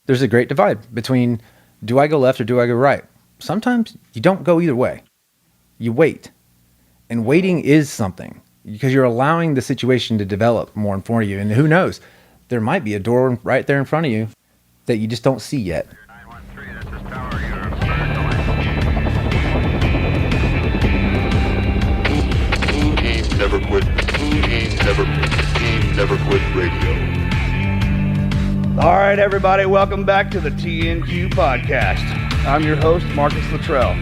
there's a great divide between do I go left or do I go right? Sometimes you don't go either way. You wait. And waiting is something because you're allowing the situation to develop more in front of you. And who knows, there might be a door right there in front of you that you just don't see yet. Never quit. Never quit radio. All right, everybody, welcome back to the TNQ podcast. I'm your host, Marcus Luttrell.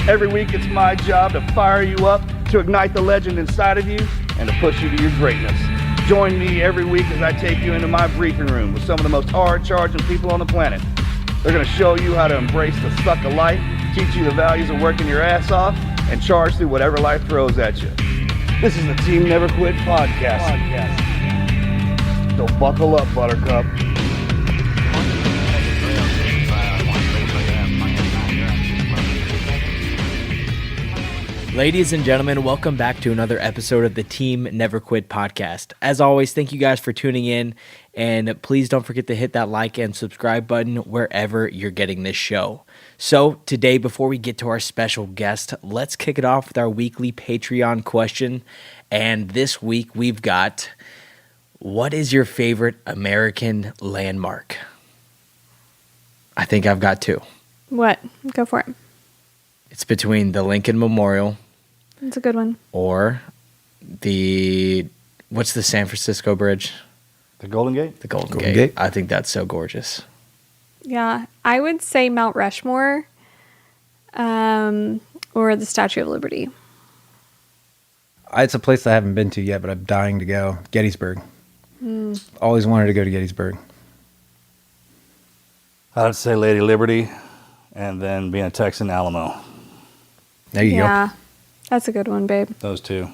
Every week, it's my job to fire you up, to ignite the legend inside of you, and to push you to your greatness. Join me every week as I take you into my briefing room with some of the most hard-charging people on the planet. They're going to show you how to embrace the suck of life, teach you the values of working your ass off, and charge through whatever life throws at you. This is the Team Never Quit podcast. So buckle up, Buttercup. Ladies and gentlemen, welcome back to another episode of the Team Never Quit podcast. As always, thank you guys for tuning in, and please don't forget to hit that like and subscribe button wherever you're getting this show. So today, before we get to our special guest, let's kick it off with our weekly Patreon question. And this week we've got, what is your favorite American landmark? I think I've got two. What? Go for it. It's between the Lincoln Memorial. That's a good one. Or what's the San Francisco Bridge? The Golden Gate? The Golden Gate. I think that's so gorgeous. Yeah, I would say Mount Rushmore, or the Statue of Liberty. It's a place I haven't been to yet, but I'm dying to go. Gettysburg. Always wanted to go to Gettysburg. I would say Lady Liberty, and then being a Texan, Alamo. There you go. Yeah, that's a good one, babe. Those two.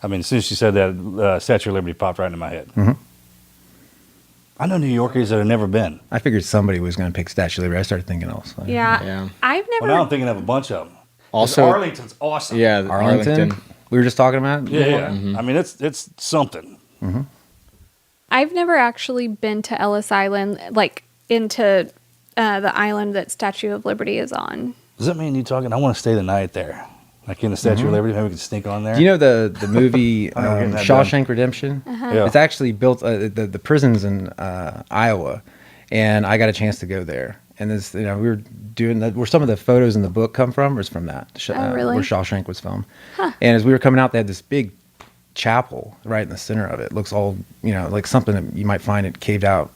I mean, as soon as she said that, Statue of Liberty popped right into my head. Mm-hmm. I know New Yorkers that have never been. I figured somebody was going to pick Statue of Liberty. I started thinking also. Yeah. I've never... Well, now I'm thinking of a bunch of them. Also, Arlington's awesome. Yeah, Arlington. We were just talking about it? Yeah. Mm-hmm. I mean, it's something. Mm-hmm. I've never actually been to Ellis Island, like into the island that Statue of Liberty is on. Does that mean you talking? I want to stay the night there, like in the Statue of Liberty. Maybe we can sneak on there. Do you know the movie Shawshank Redemption? Yeah. It's actually built the prisons in Iowa, and I got a chance to go there. And this, we were doing that. Where some of the photos in the book come from was from that. Really? Where Shawshank was filmed. Huh. And as we were coming out, they had this big chapel right in the center of it. It looks all like something that you might find at caved out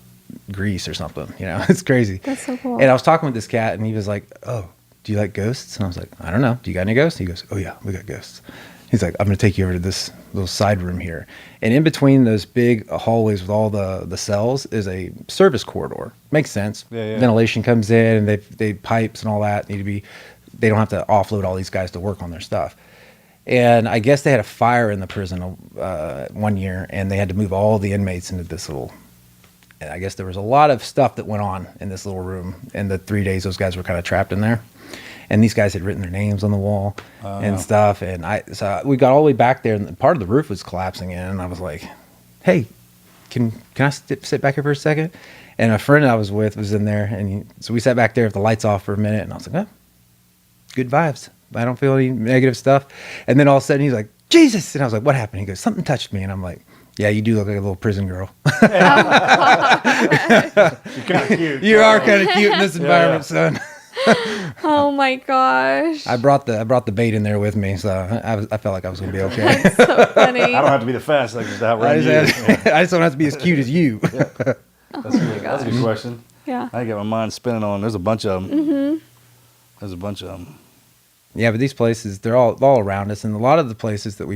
Greece or something. It's crazy. That's so cool. And I was talking with this cat, and he was like, "Oh, do you like ghosts?" And I was like, "I don't know. Do you got any ghosts?" He goes, "Oh yeah, we got ghosts." He's like, "I'm going to take you over to this little side room here." And in between those big hallways with all the cells is a service corridor. Makes sense. Yeah. Ventilation comes in, and they pipes and all that need to be. They don't have to offload all these guys to work on their stuff. And I guess they had a fire in the prison one year, and they had to move all the inmates into this little. And I guess there was a lot of stuff that went on in this little room. In the 3 days, those guys were kind of trapped in there. And these guys had written their names on the wall and stuff. And so we got all the way back there, and part of the roof was collapsing in. And I was like, "Hey, can I sit back here for a second?" And a friend I was with was in there, and so we sat back there with the lights off for a minute. And I was like, "Oh, good vibes. I don't feel any negative stuff." And then all of a sudden, he's like, "Jesus!" And I was like, "What happened?" He goes, "Something touched me." And I'm like, "Yeah, you do look like a little prison girl." You're kind of cute. You are kind of cute in this environment, son. Oh my gosh. I brought the bait in there with me, so I felt like I was going to be okay. That's so funny. I don't have to be the fastest. I can just outrun you. I just don't have to be as cute as you. Yeah. That's good. That's a good question. Yeah. I get my mind spinning on. There's a bunch of them. Mm-hmm. There's a bunch of them. Yeah, but these places, they're all around us, and a lot of the places that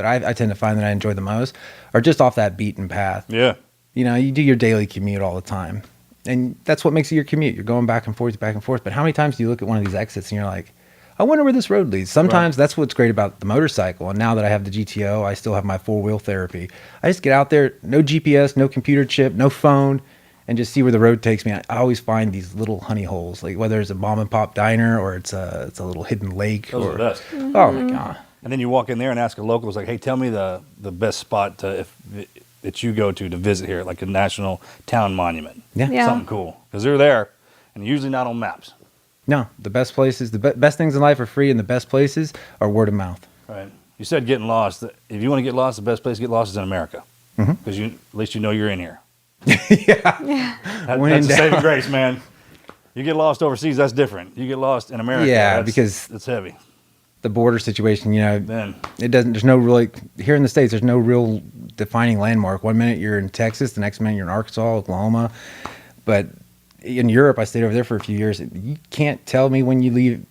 I tend to find that I enjoy the most are just off that beaten path. Yeah. You do your daily commute all the time, and that's what makes it your commute. You're going back and forth. But how many times do you look at one of these exits and you're like, I wonder where this road leads? Sometimes That's what's great about the motorcycle. And now that I have the GTO, I still have my 4-wheel therapy. I just get out there, no GPS, no computer chip, no phone, and just see where the road takes me. I always find these little honey holes, like whether it's a mom and pop diner or it's a little hidden lake. Those are the best. Oh my God. And then you walk in there and ask a local, it's like, hey, tell me the best spot to, that you go to visit here, like a national town monument. Yeah. Yeah. Something cool. Because they're there and usually not on maps. No, the best places, best things in life are free, and the best places are word of mouth. Right. You said getting lost. If you want to get lost, the best place to get lost is in America. Because at least you know you're in here. Yeah. When That's in a saving doubt. grace, man. You get lost overseas, that's different. You get lost in America, Yeah, that's, because- it's heavy. The border situation, Then it doesn't. There's no really here in the States. There's no real defining landmark. One minute you're in Texas, the next minute you're in Arkansas, Oklahoma. But in Europe, I stayed over there for a few years. You can't tell me when you leave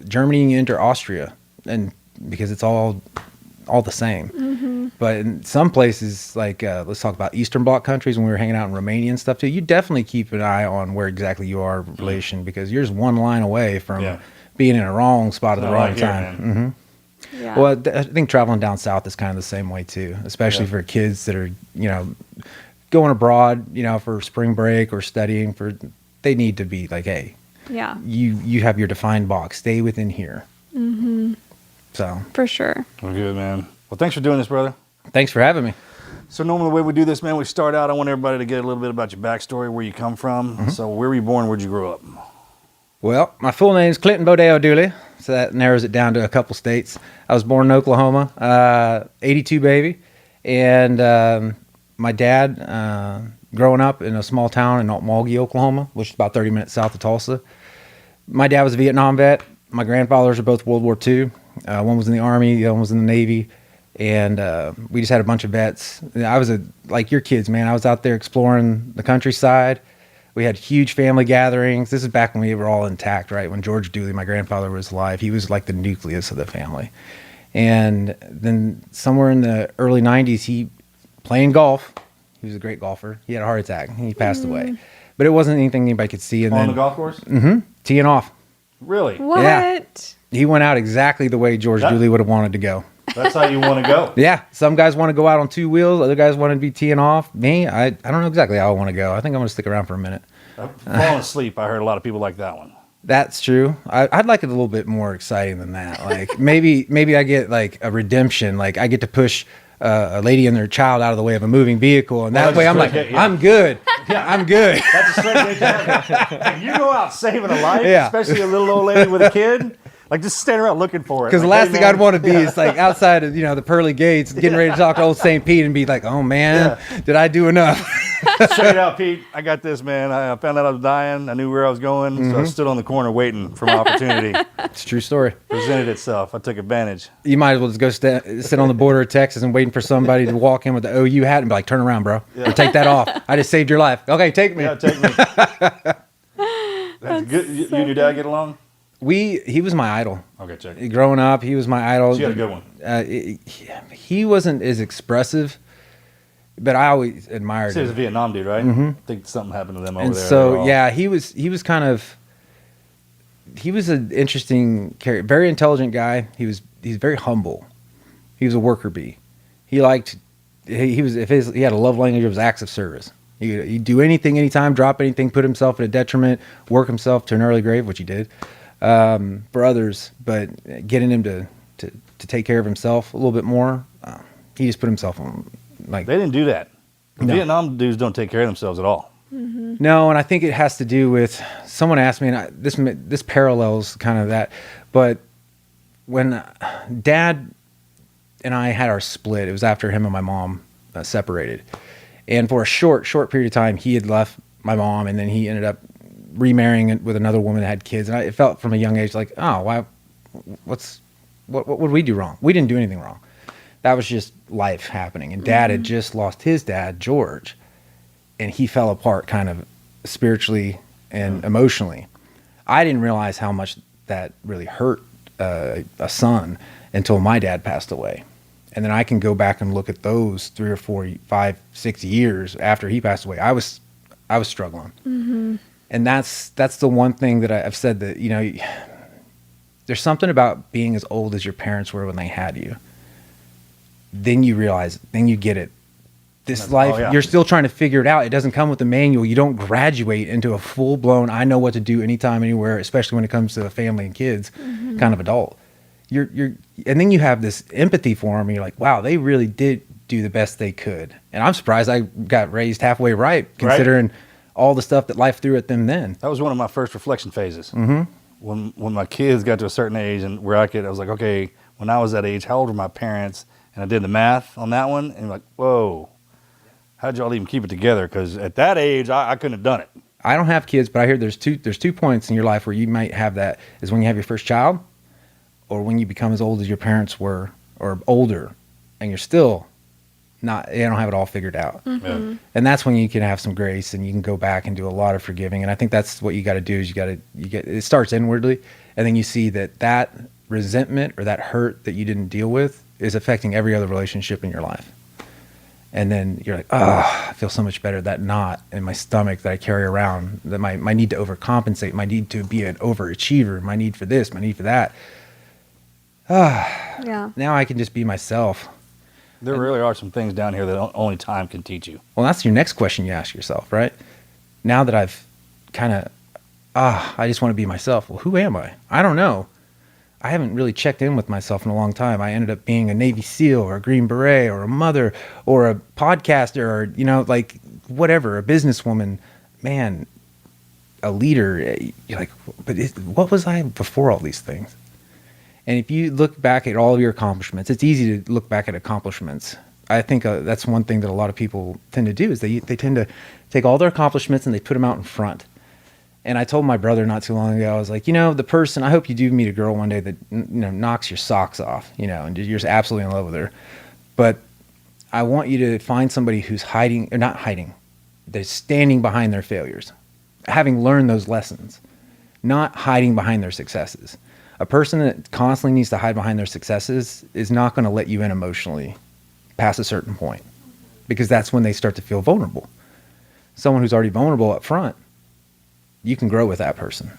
Germany and you enter Austria, and because it's all the same. But in some places, like let's talk about Eastern Bloc countries, when we were hanging out in Romania and stuff too, you definitely keep an eye on where exactly you are in relation, because you're just one line away from being in a wrong spot at the not wrong like here, time. man. Yeah. Well, I think traveling down south is kind of the same way too, especially for kids that are, going abroad, for spring break or studying they need to be like, hey, Yeah. you have your defined box, stay within here. So For sure. Well, good, man. Well, thanks for doing this, brother. thanks for having me. So normally the way we do this, man, we start out, I want everybody to get a little bit about your backstory, where you come from. So where were you born? Where'd you grow up? Well, my full name is Clinton Beau Dooley, so that narrows it down to a couple states. I was born in Oklahoma, 82 baby, and my dad, growing up in a small town in Malgi, Oklahoma, which is about 30 minutes south of Tulsa. My dad was a Vietnam vet. My grandfathers are both World War II. One was in the Army, the other one was in the Navy, and we just had a bunch of vets. I was like your kids, man. I was out there exploring the countryside. We had huge family gatherings. This is back when we were all intact, right? When George Dooley, my grandfather, was alive. He was like the nucleus of the family. And then somewhere in the early 90s, he playing golf. He was a great golfer. He had a heart attack. He passed away. But it wasn't anything anybody could see. And On then the golf course? teeing off. Really? what? Yeah. He went out exactly the way George Dooley would have wanted to go. That's how you want to go. Yeah, some guys want to go out on two wheels. Other guys want to be teeing off. Me, I don't know exactly how I want to go. I think I'm going to stick around for a minute. Falling asleep, I heard a lot of people like that one. That's true. I'd like it a little bit more exciting than that. Like maybe I get like a redemption. Like I get to push a lady and their child out of the way of a moving vehicle, and that that's way I'm like, good, yeah. I'm good. I'm good. That's a straight way to You go out saving a life, Yeah. especially a little old lady with a kid, like just stand around looking for it. Because the Like, last hey, thing man. I'd want to be is like outside of the pearly gates, getting ready to talk to old St. Pete and be like, oh man, did I do enough? Straight out, Pete, I got this, man. I found out I was dying. I knew where I was going, so I stood on the corner waiting for my opportunity. It's a true story. Presented itself. I took advantage. You might as well just go sit on the border of Texas and waiting for somebody to walk in with the OU hat and be like, turn around, bro. Or take that off. I just saved your life. Okay, take me. Yeah, take me. That's good. You and your dad get along? He was my idol. Okay, check. Growing up, he was my idol. So you had a good one. He wasn't as expressive, but I always admired He was a him. Vietnam dude, right? I think something happened to them over And there. so, yeah, he was an interesting character, very intelligent guy. He's very humble. He was a worker bee. He liked, he had a love language, it was acts of service. He'd do anything, anytime, drop anything, put himself at a detriment, work himself to an early grave, which he did, for others. But getting him to take care of himself a little bit more, he just put himself on, like, They didn't do that. The No. Vietnam dudes don't take care of themselves at all. no, and I think it has to do with, someone asked me, and this parallels kind of that, but when Dad and I had our split, it was after him and my mom separated. And for a short period of time, he had left my mom, and then he ended up remarrying with another woman that had kids. And it felt from a young age like, oh, why? What did we do wrong? We didn't do anything wrong. That was just life happening. And Dad had just lost his dad, George, and he fell apart kind of spiritually and emotionally. I didn't realize how much that really hurt a son until my dad passed away. And then I can go back and look at those 3 or 4, 5, 6 years after he passed away. I was struggling. And that's the one thing that I've said, that, there's something about being as old as your parents were when they had you. Then you realize, then you get it. This life, yeah. you're still trying to figure it out. It doesn't come with a manual. You don't graduate into a full-blown, I know what to do anytime, anywhere, especially when it comes to a family and kids kind of adult. And then you have this empathy for them, and you're like, wow, they really did do the best they could. And I'm surprised I got raised halfway right, considering all the stuff that life threw at them then. That was one of my first reflection phases. Mm-hmm. When my kids got to a certain age and where I was like, okay, when I was that age, how old were my parents? And I did the math on that one, and like, whoa, how'd y'all even keep it together? Because at that age, I couldn't have done it. I don't have kids, but I hear there's two points in your life where you might have that, is when you have your first child, or when you become as old as your parents were, or older, and you're still not, you don't have it all figured out. Mm-hmm. Yeah. And that's when you can have some grace and you can go back and do a lot of forgiving. And I think that's what you got to do, is it starts inwardly, and then you see that resentment or that hurt that you didn't deal with is affecting every other relationship in your life. And then you're like, oh, I feel so much better. That knot in my stomach that I carry around, that my need to overcompensate, my need to be an overachiever, my need for this, my need for that. Yeah. Now I can just be myself. There really are some things down here that only time can teach you. Well, that's your next question you ask yourself, right? Now that I've kind of, I just want to be myself. Well, who am I? I don't know. I haven't really checked in with myself in a long time. I ended up being a Navy SEAL or a Green Beret or a mother or a podcaster or, like whatever, a businesswoman, man, a leader. You're like, but what was I before all these things? And if you look back at all of your accomplishments, it's easy to look back at accomplishments. I think that's one thing that a lot of people tend to do, is they tend to take all their accomplishments and they put them out in front. And I told my brother not too long ago, I was like, the person, I hope you do meet a girl one day that, knocks your socks off, and you're just absolutely in love with her. But I want you to find somebody who's hiding, or not hiding, they're standing behind their failures, having learned those lessons, not hiding behind their successes. A person that constantly needs to hide behind their successes is not going to let you in emotionally past a certain point, because that's when they start to feel vulnerable. Someone who's already vulnerable up front, you can grow with that person.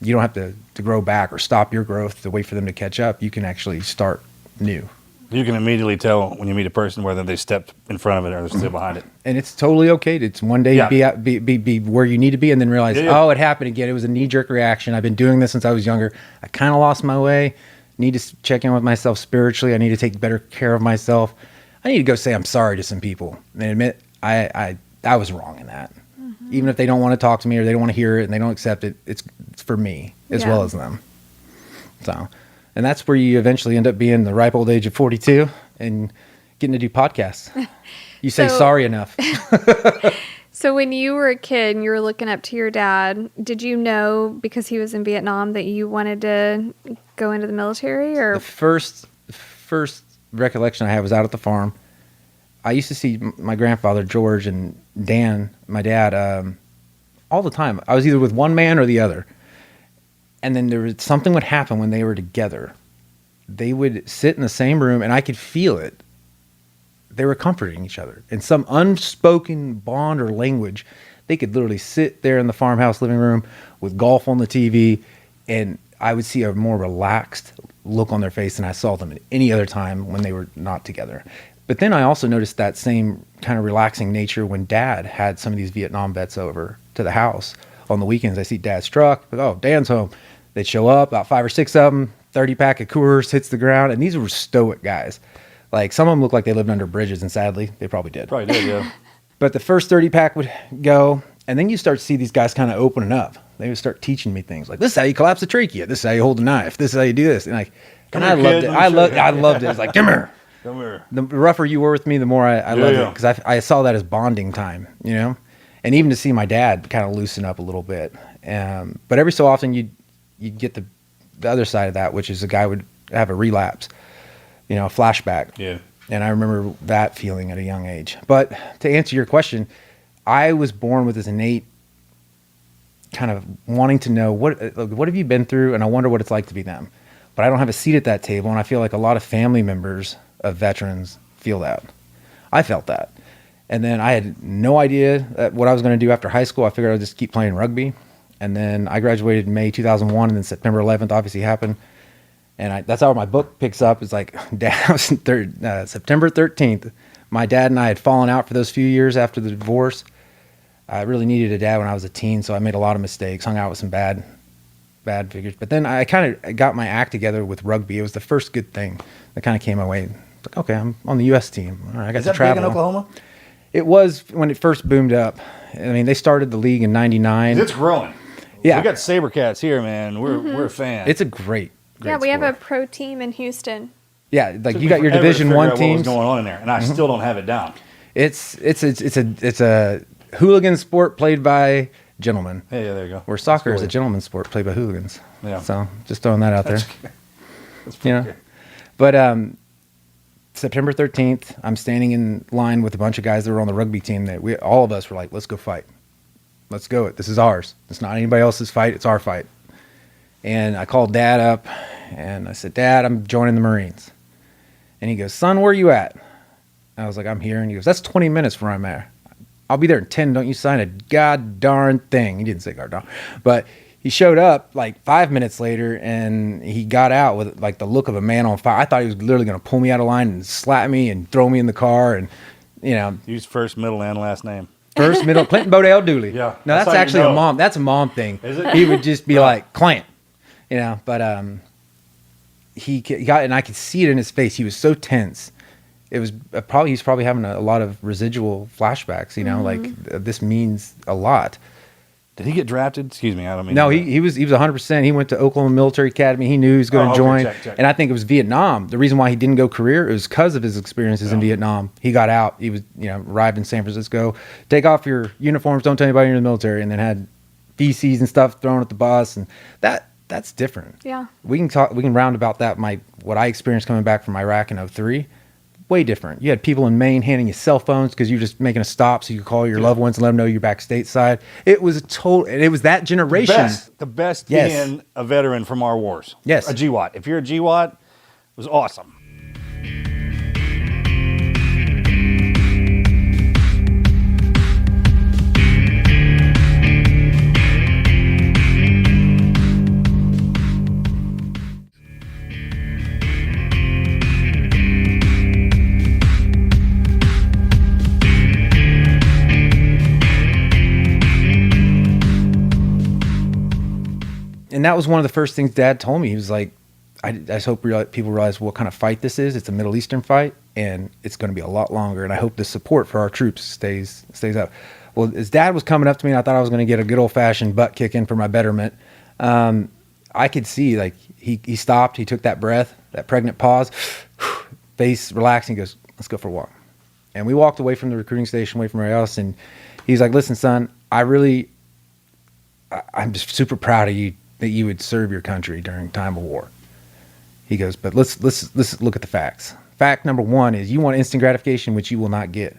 You don't have to grow back or stop your growth to wait for them to catch up. You can actually start new. You can immediately tell when you meet a person whether they stepped in front of it or they're still behind it. And it's totally okay. It's one day be where you need to be, and then realize, oh, it happened again. It was a knee-jerk reaction. I've been doing this since I was younger. I kind of lost my way. Need to check in with myself spiritually. I need to take better care of myself. I need to go say I'm sorry to some people and admit I was wrong in that. Even if they don't want to talk to me or they don't want to hear it and they don't accept it, it's for me as well as them. So, and that's where you eventually end up being the ripe old age of 42 and getting to do podcasts. You say sorry enough. So when you were a kid and you were looking up to your dad, did you know, because he was in Vietnam, that you wanted to go into the military? Or the first recollection I have was out at the farm. I used to see my grandfather, George, and Dan, my dad, all the time. I was either with one man or the other. And then something would happen when they were together. They would sit in the same room, and I could feel it. They were comforting each other. In some unspoken bond or language, they could literally sit there in the farmhouse living room with golf on the TV, and I would see a more relaxed look on their face than I saw them at any other time when they were not together. But then I also noticed that same kind of relaxing nature when Dad had some of these Vietnam vets over to the house on the weekends. I see Dad's truck. Oh, Dan's home. They'd show up, about 5 or 6 of them, 30-pack of Coors hits the ground. And these were stoic guys. Like, some of them looked like they lived under bridges, and sadly, they probably did. Probably did, yeah. But the first 30-pack would go, and then you start to see these guys kind of opening up. They would start teaching me things like, this is how you collapse a trachea. This is how you hold a knife. This is how you do this. And I loved it. I loved it. It's like, come here. Come here. The rougher you were with me, the more I loved it, because I saw that as bonding time, and even to see my dad kind of loosen up a little bit. But every so often you get the other side of that, which is a guy would have a relapse, a flashback. Yeah. And I remember that feeling at a young age. But to answer your question, I was born with this innate kind of wanting to know what have you been through, and I wonder what it's like to be them. But I don't have a seat at that table, and I feel like a lot of family members of veterans feel that. I felt that. And then I had no idea what I was going to do after high school. I figured I would just keep playing rugby. And then I graduated in May 2001, and then September 11th obviously happened. And that's how my book picks up. It's like, September 13th, my dad and I had fallen out for those few years after the divorce. I really needed a dad when I was a teen, so I made a lot of mistakes, hung out with some bad figures. But then I kind of got my act together with rugby. It was the first good thing that kind of came my way Like, okay, I'm on the U.S. team. All right, I got Is to that big travel. in Oklahoma? It was when it first boomed up. I mean, they started the league in '99. It's growing. Yeah. We got SaberCats here, man. We're a fan. It's a great Yeah, we have a sport. pro team in Houston. Yeah, like Took you me got your forever to Division figure One out what was teams. going on in there, and I still don't have it down. It's a hooligan sport played by gentlemen. Hey, yeah, there you go. Where soccer is That's a gentleman's sport played by hooligans. Yeah. So just throwing that out there. That's You know, good. but September 13th, I'm standing in line with a bunch of guys that were on the rugby team. That all of us were like, let's go fight. Let's go. This is ours. It's not anybody else's fight. It's our fight. And I called Dad up, and I said, Dad, I'm joining the Marines. And he goes, son, where are you at? And I was like, I'm here. And he goes, that's 20 minutes from where I'm at. I'll be there in 10. Don't you sign a god darn thing. He didn't say god darn. But he showed up like 5 minutes later, and he got out with like the look of a man on fire. I thought he was literally going to pull me out of line and slap me and throw me in the car. And, you know, Use first, middle, and last name. first, middle, Clinton Beau Dooley. Yeah, No, that's that's how you actually know. a mom. That's a mom thing. Is it? He would just be like, Clint, you know, but he got, and I could see it in his face. He was so tense. It was he's probably having a lot of residual flashbacks, you know, like this means a lot. Did he get drafted? Excuse me, I don't mean. No, to- he was 100%. He went to Oklahoma Military Academy. He knew he was going Oh, to okay, join. check. And I think it was Vietnam. The reason why he didn't go career, it was because of his experiences in Vietnam. He got out. He was, you know, arrived in San Francisco. Take off your uniforms. Don't tell anybody you're in the military. And then had feces and stuff thrown at the bus. And that's different. Yeah. We can round about that. What I experienced coming back from Iraq in 03. Way different. You had people in Maine handing you cell phones because you're just making a stop so you could call your loved ones and let them know you're back stateside. It was and it was that generation. the best Yes. being a veteran from our wars. Yes. A GWAT. If you're a GWAT, it was awesome. And that was one of the first things Dad told me. He was like, I just hope people realize what kind of fight this is. It's a Middle Eastern fight, and it's going to be a lot longer. And I hope the support for our troops stays up. Well, as Dad was coming up to me, and I thought I was going to get a good old-fashioned butt kicking for my betterment. I could see, like, he stopped. He took that breath, that pregnant pause, face relaxed, and he goes, let's go for a walk. And we walked away from the recruiting station, away from everybody else, and he's like, listen, son, I'm just super proud of you that you would serve your country during time of war. He goes, but let's look at the facts. Fact number one is you want instant gratification, which you will not get.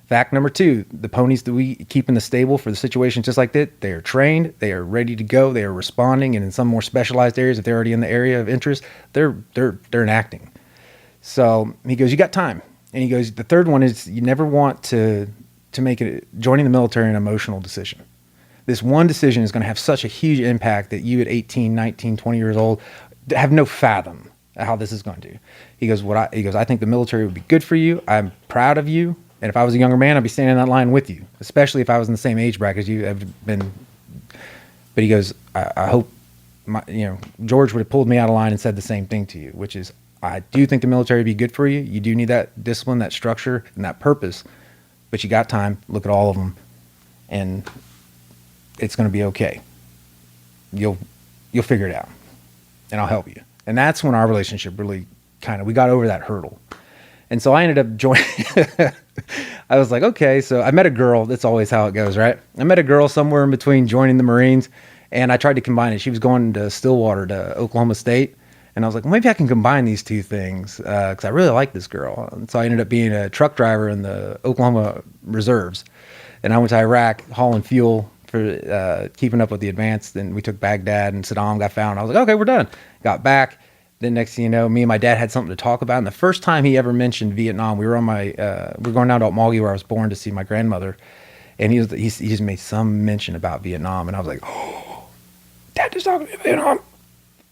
Fact number two, the ponies that we keep in the stable for the situations just like that, they are trained, they are ready to go, they are responding, and in some more specialized areas, if they're already in the area of interest, they're enacting. So he goes, you got time. And he goes, the third one is you never want to make joining the military an emotional decision. This one decision is going to have such a huge impact that you at 18, 19, 20 years old have no fathom how this is going to do. He goes, I think the military would be good for you. I'm proud of you. And if I was a younger man, I'd be standing in that line with you, especially if I was in the same age bracket as you have been. But he goes, I hope George would have pulled me out of line and said the same thing to you, which is, I do think the military would be good for you. You do need that discipline, that structure, and that purpose. But you got time. Look at all of them. And it's going to be okay. You'll figure it out, and I'll help you. And that's when our relationship really we got over that hurdle. And so I ended up joining. I was like, okay. So I met a girl. That's always how it goes, right? I met a girl somewhere in between joining the Marines, and I tried to combine it. She was going to Stillwater to Oklahoma State. And I was like, well, maybe I can combine these two things because I really like this girl. And so I ended up being a truck driver in the Oklahoma reserves. And I went to Iraq hauling fuel for keeping up with the advance. Then we took Baghdad, and Saddam got found. I was like, okay, we're done. Got back. Then next thing you know, me and my dad had something to talk about. And the first time he ever mentioned Vietnam, we were on we were going down to Okmulgee where I was born to see my grandmother. And he just made some mention about Vietnam. And I was like, oh, Dad just talking about Vietnam.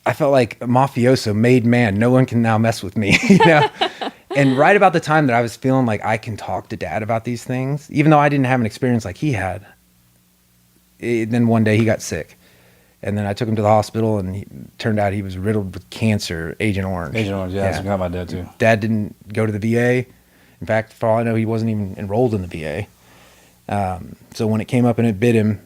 I felt like a mafioso, made man. No one can now mess with me, you know? And right about the time that I was feeling like I can talk to Dad about these things, even though I didn't have an experience like he had, then one day he got sick. And then I took him to the hospital, and turned out he was riddled with cancer, Agent Orange. Agent Orange, yeah. That's what got my dad, too. Dad didn't go to the VA. In fact, for all I know, he wasn't even enrolled in the VA. So when it came up and it bit him,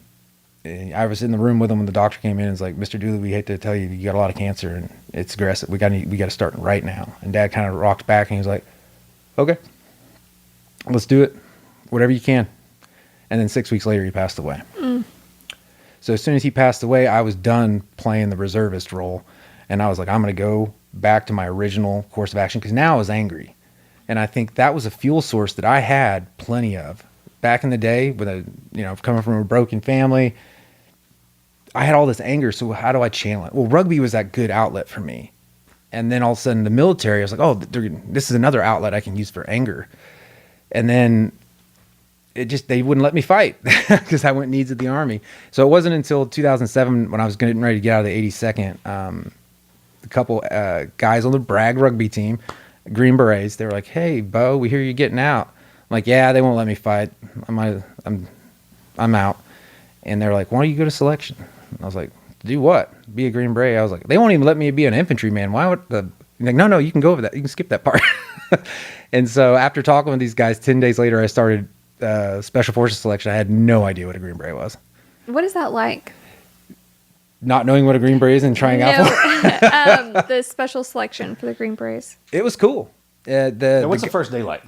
I was in the room with him when the doctor came in and was like, Mr. Dooley, we hate to tell you, you got a lot of cancer, and it's aggressive. We got to start right now. And Dad kind of rocked back, and he was like, okay, let's do it. Whatever you can. And then 6 weeks later, he passed away. So as soon as he passed away, I was done playing the reservist role. And I was like, I'm going to go back to my original course of action, because now I was angry. And I think that was a fuel source that I had plenty of. Back in the day, coming from a broken family, I had all this anger. So how do I channel it? Well, rugby was that good outlet for me. And then all of a sudden, the military, I was like, oh, this is another outlet I can use for anger. And then they wouldn't let me fight because I went needs of the Army. So it wasn't until 2007 when I was getting ready to get out of the 82nd, a couple guys on the Bragg rugby team, Green Berets, they were like, hey, Beau, we hear you getting out. I'm like, yeah, they won't let me fight. I'm out. And they're like, why don't you go to selection? And I was like, to do what? Be a Green Beret? I was like, they won't even let me be an infantryman. Why would like, no, you can go over that. You can skip that part. And so after talking with these guys, 10 days later, I started Special Forces selection. I had no idea what a Green Beret was. What is that like? Not knowing what a Green Beret is and trying out for the special selection for the Green Berets. it was cool. What's the first day like?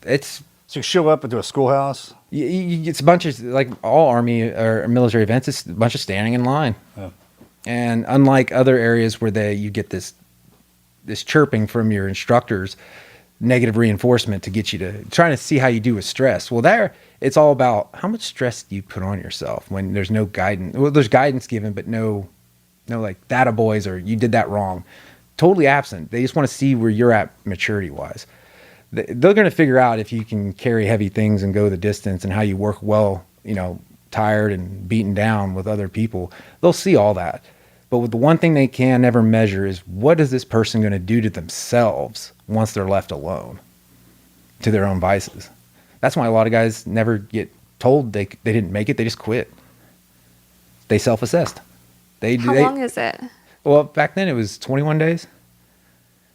It's So you show up into a schoolhouse? it's a bunch of, like all Army or military events, it's a bunch of standing in line. Oh. And unlike other areas where you get this chirping from your instructors, negative reinforcement to get you to trying to see how you do with stress. Well, there it's all about how much stress do you put on yourself when there's no guidance. Well, there's guidance given, but no like that a boys or you did that wrong. Totally absent. They just want to see where you're at maturity wise. They're going to figure out if you can carry heavy things and go the distance and how you work well, tired and beaten down with other people. They'll see all that. But with the one thing they can never measure is what is this person going to do to themselves once they're left alone to their own vices. That's why a lot of guys never get told they didn't make it. They just quit. They self-assessed. How long is it? Well, back then it was 21 days.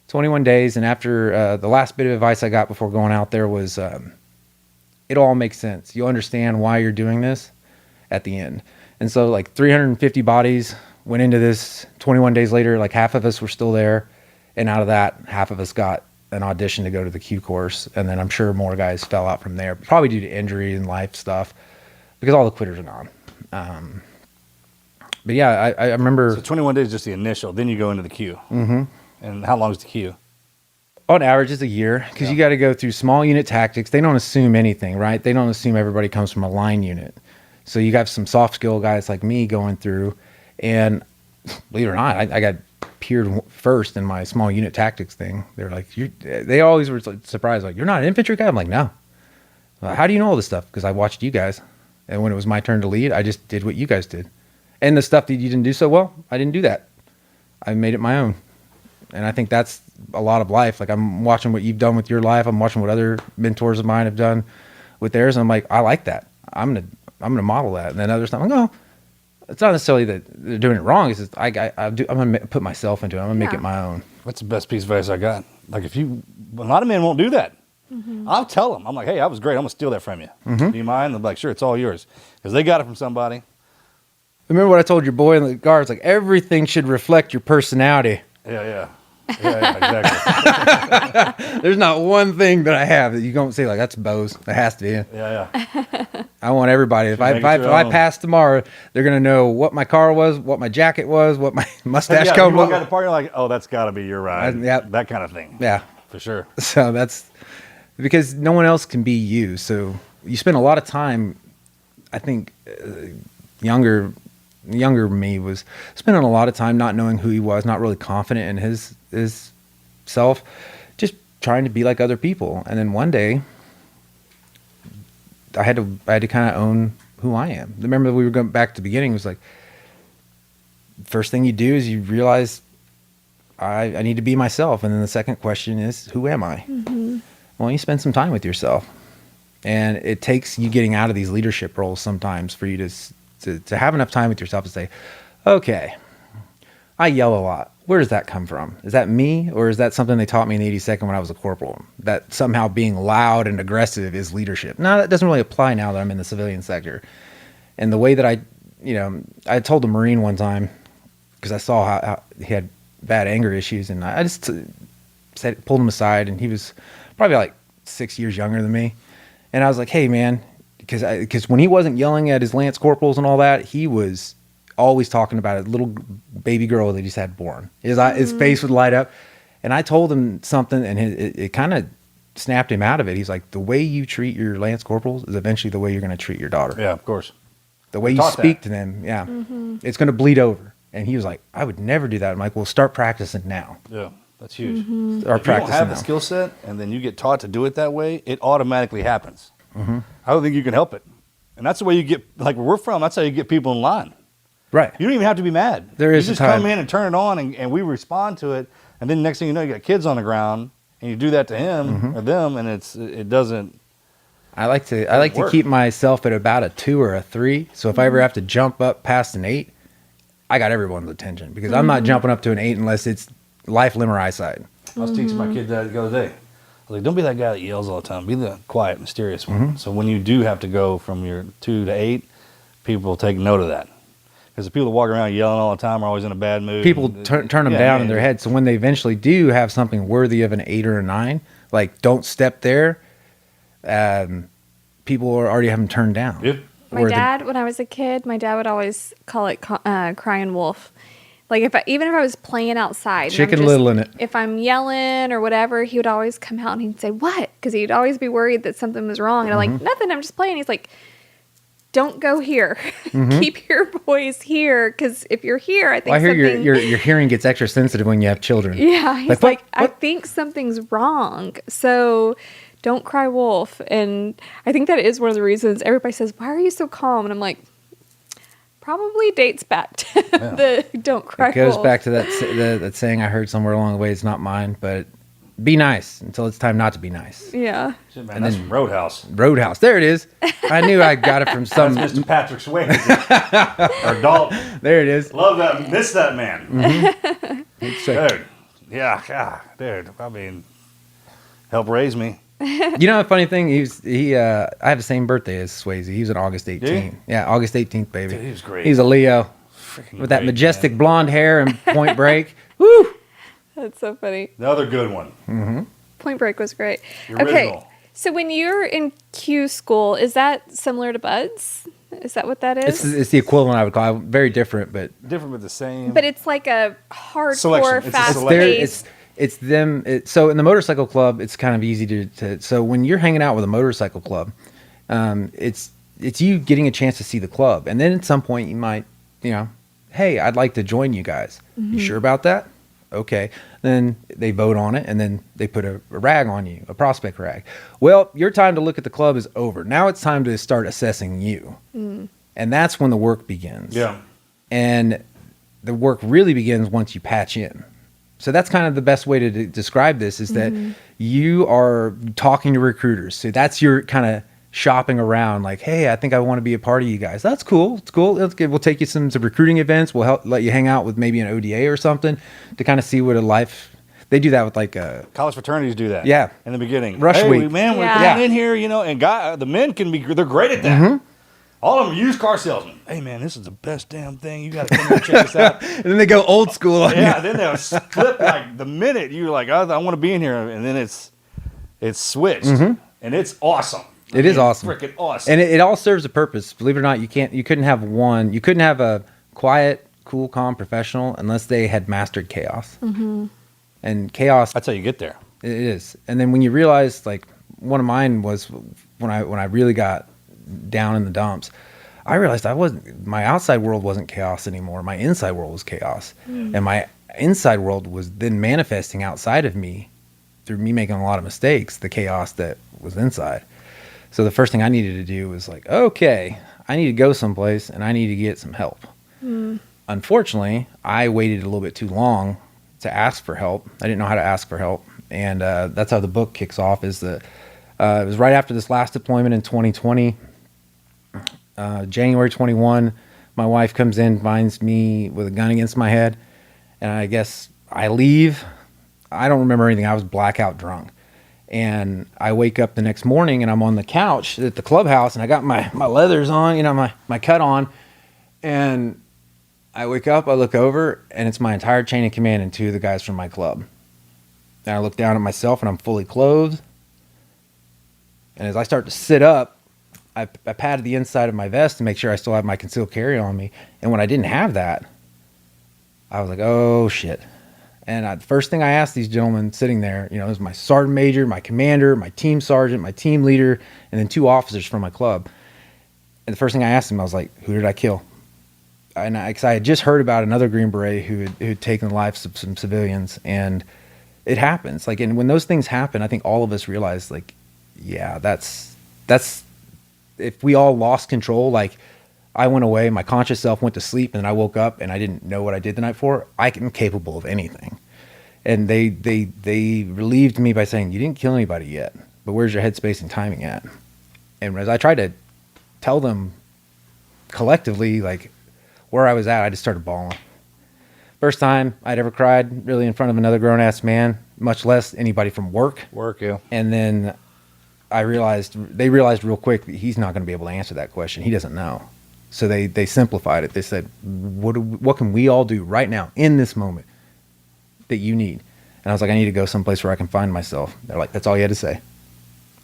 21 days. And after the last bit of advice I got before going out there was it all makes sense. You'll understand why you're doing this at the end. And so like 350 bodies went into this. 21 days later, like half of us were still there. And out of that, half of us got an audition to go to the Q course. And then I'm sure more guys fell out from there, probably due to injury and life stuff, because all the quitters are gone. But yeah, I remember. So 21 days is just the initial. Then you go into the Q. Mm-hmm. And how long is the Q? On average, it's a year, because you got to go through small unit tactics. They don't assume anything, right? They don't assume everybody comes from a line unit. So you got some soft skill guys like me going through. And believe it or not, I got peered first in my small unit tactics thing. They're like, they always were surprised, like, you're not an infantry guy? I'm like, no. How do you know all this stuff? Because I watched you guys. And when it was my turn to lead, I just did what you guys did. And the stuff that you didn't do so well, I didn't do that. I made it my own. And I think that's a lot of life. Like, I'm watching what you've done with your life. I'm watching what other mentors of mine have done with theirs. And I'm like, I like that. I'm gonna model that. And then other stuff, I'm like, oh, it's not necessarily that they're doing it wrong. It's just I'm gonna put myself into it. I'm gonna make it my own. What's the best piece of advice I got? Like, a lot of men won't do that. Mm-hmm. I'll tell them. I'm like, hey, I was great. I'm gonna steal that from you. Mm-hmm. Do you mind? They're like, sure, it's all yours, because they got it from somebody. Remember what I told your boy in the guards? Like, everything should reflect your personality. Yeah, exactly. There's not one thing that I have that you don't say, like, that's Beau's. That has to be. Yeah. I want everybody. If I pass tomorrow, they're gonna know what my car was, what my jacket was, what my mustache You coat walk was. out the park, you're like, oh, that's got to be your ride. That kind of thing. Yeah, for sure. So that's because no one else can be you. So you spend a lot of time. I think younger me was spending a lot of time not knowing who he was, not really confident in his self, just trying to be like other people. And then one day I had to kind of own who I am. Remember, we were going back to the beginning. It was like, first thing you do is you realize I need to be myself. And then the second question is, who am I? Mm-hmm. Well, you spend some time with yourself, and it takes you getting out of these leadership roles sometimes for you to to have enough time with yourself to say, okay, I yell a lot. Where does that come from? Is that me, or is that something they taught me in the 82nd when I was a corporal? That somehow being loud and aggressive is leadership. No, that doesn't really apply now that I'm in the civilian sector. And the way that I told a Marine one time, because I saw how he had bad anger issues, and I just pulled him aside, and he was probably like 6 years younger than me. And I was like, hey, man, because when he wasn't yelling at his lance corporals and all that, he was always talking about a little baby girl that he just had born. His face would light up. And I told him something, and it kind of snapped him out of it. He's like, the way you treat your lance corporals is eventually the way you're going to treat your daughter. Yeah, of course. The way you speak to them, yeah, it's going to bleed over. And he was like, I would never do that. I'm like, well, start practicing now. Yeah, that's huge. Start If you don't practicing have now. the skill set, and then you get taught to do it that way, it automatically happens. I don't think you can help it. And that's the way you get, like where we're from, that's how you get people in line. Right. You don't even have to be mad. There is You a just time. come in and turn it on, and we respond to it. And then next thing you know, you got kids on the ground, and you do that to him or them, and it doesn't. I like to work. keep myself at about a 2 or a 3. So if I ever have to jump up past an 8, I got everyone's attention, because I'm not jumping up to an 8 unless it's life, limb, or eyesight. I was teaching my kid that the other day. I was like, don't be that guy that yells all the time. Be the quiet, mysterious one. So when you do have to go from your 2 to 8, people take note of that. Because the people that walk around yelling all the time are always in a bad mood. People turn them down in their head. So when they eventually do have something worthy of an 8 or a 9, like don't step there, people are already having turned down. Yep. My dad, when I was a kid, my dad would always call it crying wolf. Like even if I was playing outside, and I'm Chicken just- Little in it. If I'm yelling or whatever, he would always come out and he'd say, "What?" Because he'd always be worried that something was wrong. And I'm like, "Nothing. I'm just playing." He's like, "Don't go here. Keep your boys here. Because if you're here, I think Well, I hear something." your hearing gets extra sensitive when you have children. Yeah, he's Like, like, what? I think something's wrong. So don't cry wolf. And I think that is one of the reasons everybody says, why are you so calm? And I'm like, probably dates back to the don't cry It goes wolf. back to that saying I heard somewhere along the way. It's not mine, but be nice until it's time not to be nice. Yeah. Shit, man, that's from Roadhouse. Roadhouse. There it is. I knew I got it from some. That's Mr. Patrick Swayze. Or Dalton. There it is. Love that. Miss that man. It's like- Dude. Yeah, God, dude. I mean, help raise me. You know, the funny thing, I have the same birthday as Swayze. He was an August 18th. Yeah, August 18th, baby. Dude, he was great. He's a Leo Freaking with that great, majestic man. blonde hair and Point Break. Woo! That's so funny. The other good one. Point Break was great. The Okay. original. So when you're in Q school, is that similar to Bud's? Is that what that is? It's the equivalent I would call it. Very different, but Different but the same. But it's like a hardcore, Selection. It's a fast selection. paced. it's them. So in the motorcycle club, it's kind of easy to. So when you're hanging out with a motorcycle club, it's you getting a chance to see the club, and then at some point you might, hey, I'd like to join you guys. You sure about that? Okay. Then they vote on it, and then they put a rag on you, a prospect rag. Well, your time to look at the club is over. Now it's time to start assessing you, and that's when the work begins. Yeah. And the work really begins once you patch in. So that's kind of the best way to describe this is that you are talking to recruiters. So that's your kind of shopping around like, hey, I think I want to be a part of you guys. That's cool. It's cool. We'll take you some recruiting events. We'll let you hang out with maybe an ODA or something to kind of see what a life. They do that with like College fraternities do that. Yeah. In the beginning. Rush hey, week. man, we're Yeah. coming in here, and the men they're great at that. All of them are used car salesmen. Hey, man, this is the best damn thing. You got to come here and check this out. and then they go old school on Yeah, you. then they'll flip like the minute you're like, I want to be in here, and then it's switched, and it's awesome. It is awesome. Freaking awesome. And it all serves a purpose. Believe it or not, you couldn't have a quiet, cool, calm professional unless they had mastered chaos. And chaos, That's how you get there. it is. And then when you realize, like one of mine was when I really got down in the dumps, I realized my outside world wasn't chaos anymore. My inside world was chaos. And my inside world was then manifesting outside of me through me making a lot of mistakes, the chaos that was inside. So the first thing I needed to do was like, okay, I need to go someplace and I need to get some help. Unfortunately, I waited a little bit too long to ask for help. I didn't know how to ask for help. And that's how the book kicks off is that it was right after this last deployment in 2020, January 21. My wife comes in, finds me with a gun against my head, and I guess I leave. I don't remember anything. I was blackout drunk. And I wake up the next morning, and I'm on the couch at the clubhouse, and I got my leathers on, my cut on. And I wake up, I look over, and it's my entire chain of command and 2 of the guys from my club. And I look down at myself, and I'm fully clothed. And as I start to sit up, I patted the inside of my vest to make sure I still have my concealed carry on me. And when I didn't have that, I was like, oh, shit. And the first thing I asked these gentlemen sitting there, it was my sergeant major, my commander, my team sergeant, my team leader, and then 2 officers from my club. And the first thing I asked them, I was like, who did I kill? And because I had just heard about another Green Beret who had taken the lives of some civilians. And it happens. Like, and when those things happen, I think all of us realize, like, yeah, that's if we all lost control, like, I went away, my conscious self went to sleep, and I woke up and I didn't know what I did the night before. I'm capable of anything. And they relieved me by saying, you didn't kill anybody yet, but where's your headspace and timing at? And as I tried to tell them collectively, like, where I was at, I just started bawling. First time I'd ever cried really in front of another grown-ass man, much less anybody from work. Work, yeah. And then they realized real quick that he's not going to be able to answer that question. He doesn't know. So they simplified it. They said, what can we all do right now in this moment that you need? And I was like, I need to go someplace where I can find myself. They're like, that's all you had to say.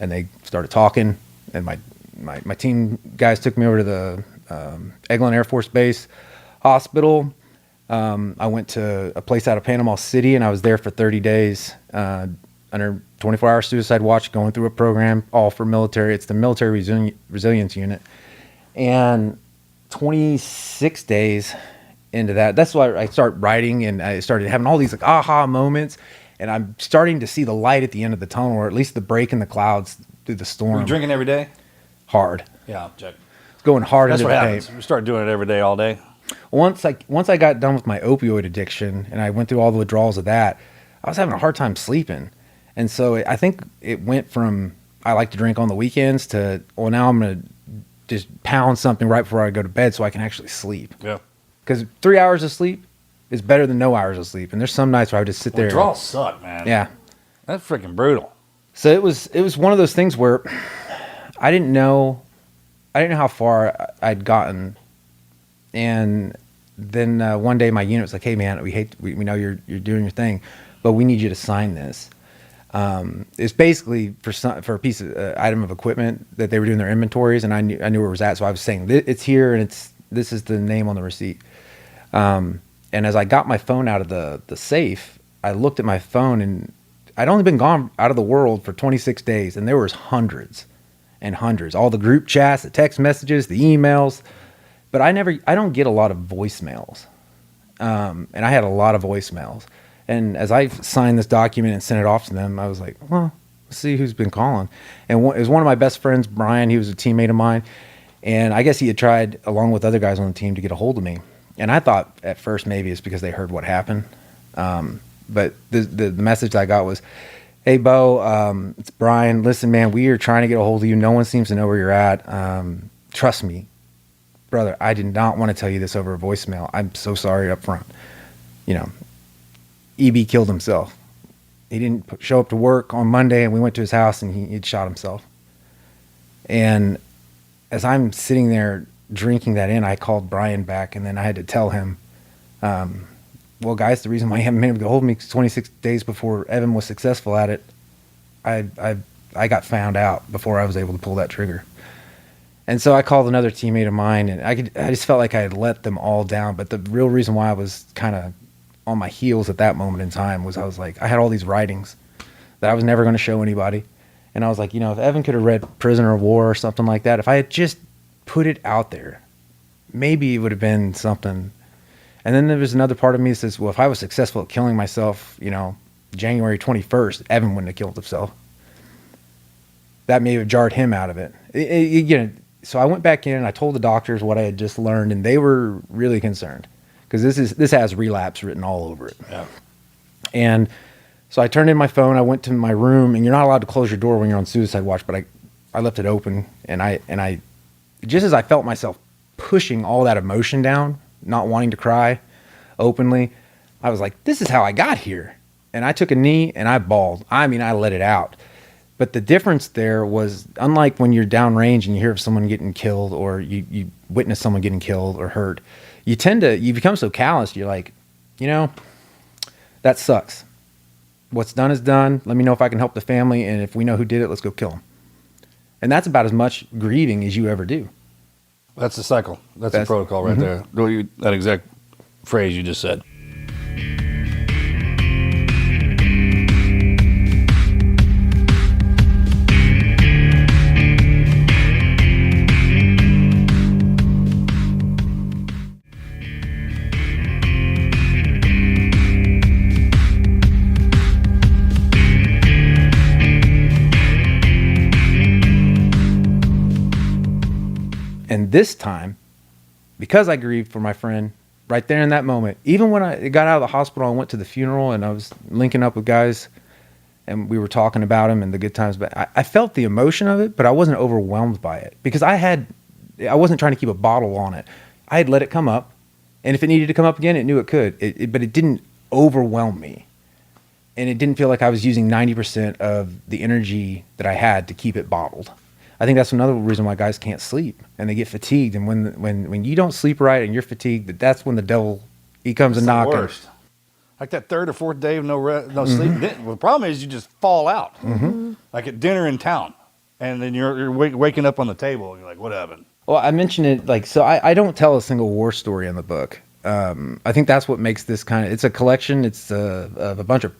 And they started talking, and my team guys took me over to the Eglin Air Force Base hospital. I went to a place out of Panama City, and I was there for 30 days under 24-hour suicide watch, going through a program all for military. It's the military resilience unit. And 26 days into that's why I start writing, and I started having all these like aha moments, and I'm starting to see the light at the end of the tunnel, or at least the break in the clouds through the storm. Were you drinking every day? Hard. Yeah, check. It's going hard That's into what the happens. paint. We start doing it every day, all day. Once I got done with my opioid addiction, and I went through all the withdrawals of that, I was having a hard time sleeping. And so I think it went from I like to drink on the weekends to, well, now I'm going to just pound something right before I go to bed so I can actually sleep. Yeah. Because 3 hours of sleep is better than no hours of sleep. And there's some nights where I would just sit there. Withdrawals suck, man. Yeah. That's freaking brutal. So it was one of those things where I didn't know how far I'd gotten. And then one day my unit was like, hey man, we know you're doing your thing, but we need you to sign this. It's basically for a piece of item of equipment that they were doing their inventories, and I knew where it was at. So I was saying it's here, and this is the name on the receipt. And as I got my phone out of the safe, I looked at my phone, and I'd only been gone out of the world for 26 days, and there was hundreds and hundreds, all the group chats, the text messages, the emails, but I don't get a lot of voicemails. And I had a lot of voicemails. And as I signed this document and sent it off to them, I was like, well, let's see who's been calling. And it was one of my best friends, Brian. He was a teammate of mine. And I guess he had tried, along with other guys on the team, to get a hold of me. And I thought at first maybe it's because they heard what happened. But the message I got was, hey, Beau, it's Brian. Listen, man, we are trying to get a hold of you. No one seems to know where you're at. Trust me, brother, I did not want to tell you this over a voicemail. I'm so sorry up front. EB killed himself. He didn't show up to work on Monday, and we went to his house, and he'd shot himself. And as I'm sitting there drinking that in, I called Brian back, and then I had to tell him, well, guys, the reason why you haven't been able to hold me 26 days before Evan was successful at it, I got found out before I was able to pull that trigger. And so I called another teammate of mine, and I just felt like I had let them all down. But the real reason why I was kind of on my heels at that moment in time was I was like, I had all these writings that I was never going to show anybody. And I was like, if Evan could have read Prisoner of War or something like that, if I had just put it out there, maybe it would have been something. And then there was another part of me that says, well, if I was successful at killing myself, January 21st, Evan wouldn't have killed himself. That may have jarred him out of it. So I went back in and I told the doctors what I had just learned, and they were really concerned because this has relapse written all over it. Yeah. And so I turned in my phone. I went to my room, and you're not allowed to close your door when you're on suicide watch, but I left it open, and I just as I felt myself pushing all that emotion down, not wanting to cry openly. I was like, this is how I got here. And I took a knee and I bawled. I mean, I let it out. But the difference there was, unlike when you're downrange and you hear of someone getting killed, or you witness someone getting killed or hurt, you become so calloused. You're like, that sucks. What's done is done. Let me know if I can help the family. And if we know who did it, let's go kill them. And that's about as much grieving as you ever do. That's the cycle. That's the protocol right there. That exact phrase you just said. And this time, because I grieved for my friend right there in that moment, even when I got out of the hospital, I went to the funeral and I was linking up with guys and we were talking about him and the good times. But I felt the emotion of it, but I wasn't overwhelmed by it because I wasn't trying to keep a bottle on it. I had let it come up, and if it needed to come up again, it knew it could. But it didn't overwhelm me. And it didn't feel like I was using 90% of the energy that I had to keep it bottled. I think that's another reason why guys can't sleep and they get fatigued. And when you don't sleep right and you're fatigued, that's when the devil, he comes and knocks. Worst. Like that third or fourth day of no sleep. The problem is you just fall out. Like at dinner in town. And then you're waking up on the table and you're like, what happened? Well, I mentioned it so I don't tell a single war story in the book. I think that's what makes this it's a collection. It's of a bunch of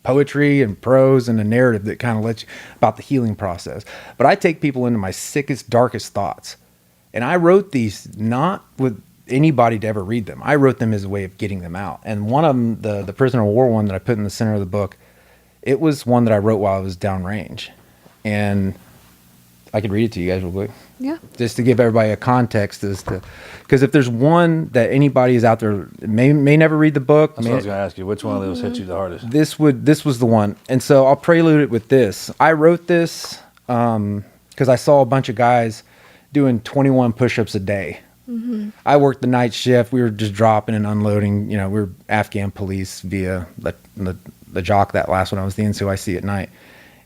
poetry and prose and a narrative that kind of lets you about the healing process. But I take people into my sickest, darkest thoughts. And I wrote these not with anybody to ever read them. I wrote them as a way of getting them out. And one of them, the prisoner of war one that I put in the center of the book, it was one that I wrote while I was downrange. And I could read it to you guys real quick. Yeah. Just to give everybody a context as to, because if there's one that anybody is out there may never read the book. That's what I was going to ask you. Which one of those hit you the hardest? This was the one. And so I'll prelude it with this. I wrote this because I saw a bunch of guys doing 21 push-ups a day. I worked the night shift. We were just dropping and unloading. We were Afghan police via the jock that last one. I was the NCOIC at night.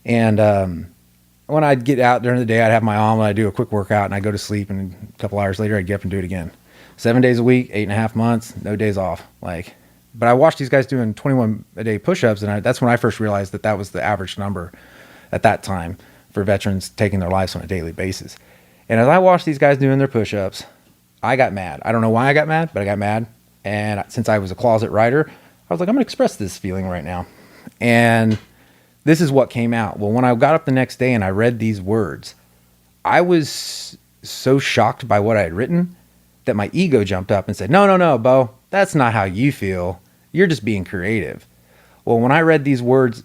And when I'd get out during the day, I'd have my omelet, I'd do a quick workout, and I'd go to sleep, and a couple hours later, I'd get up and do it again. 7 days a week, 8.5 months, no days off. But I watched these guys doing 21 a day push-ups, and that's when I first realized that was the average number at that time for veterans taking their lives on a daily basis. And as I watched these guys doing their push-ups, I got mad. I don't know why I got mad, but I got mad. And since I was a closet writer, I was like, I'm going to express this feeling right now. And this is what came out. Well, when I got up the next day and I read these words, I was so shocked by what I had written that my ego jumped up and said, no, Beau, that's not how you feel. You're just being creative. Well, when I read these words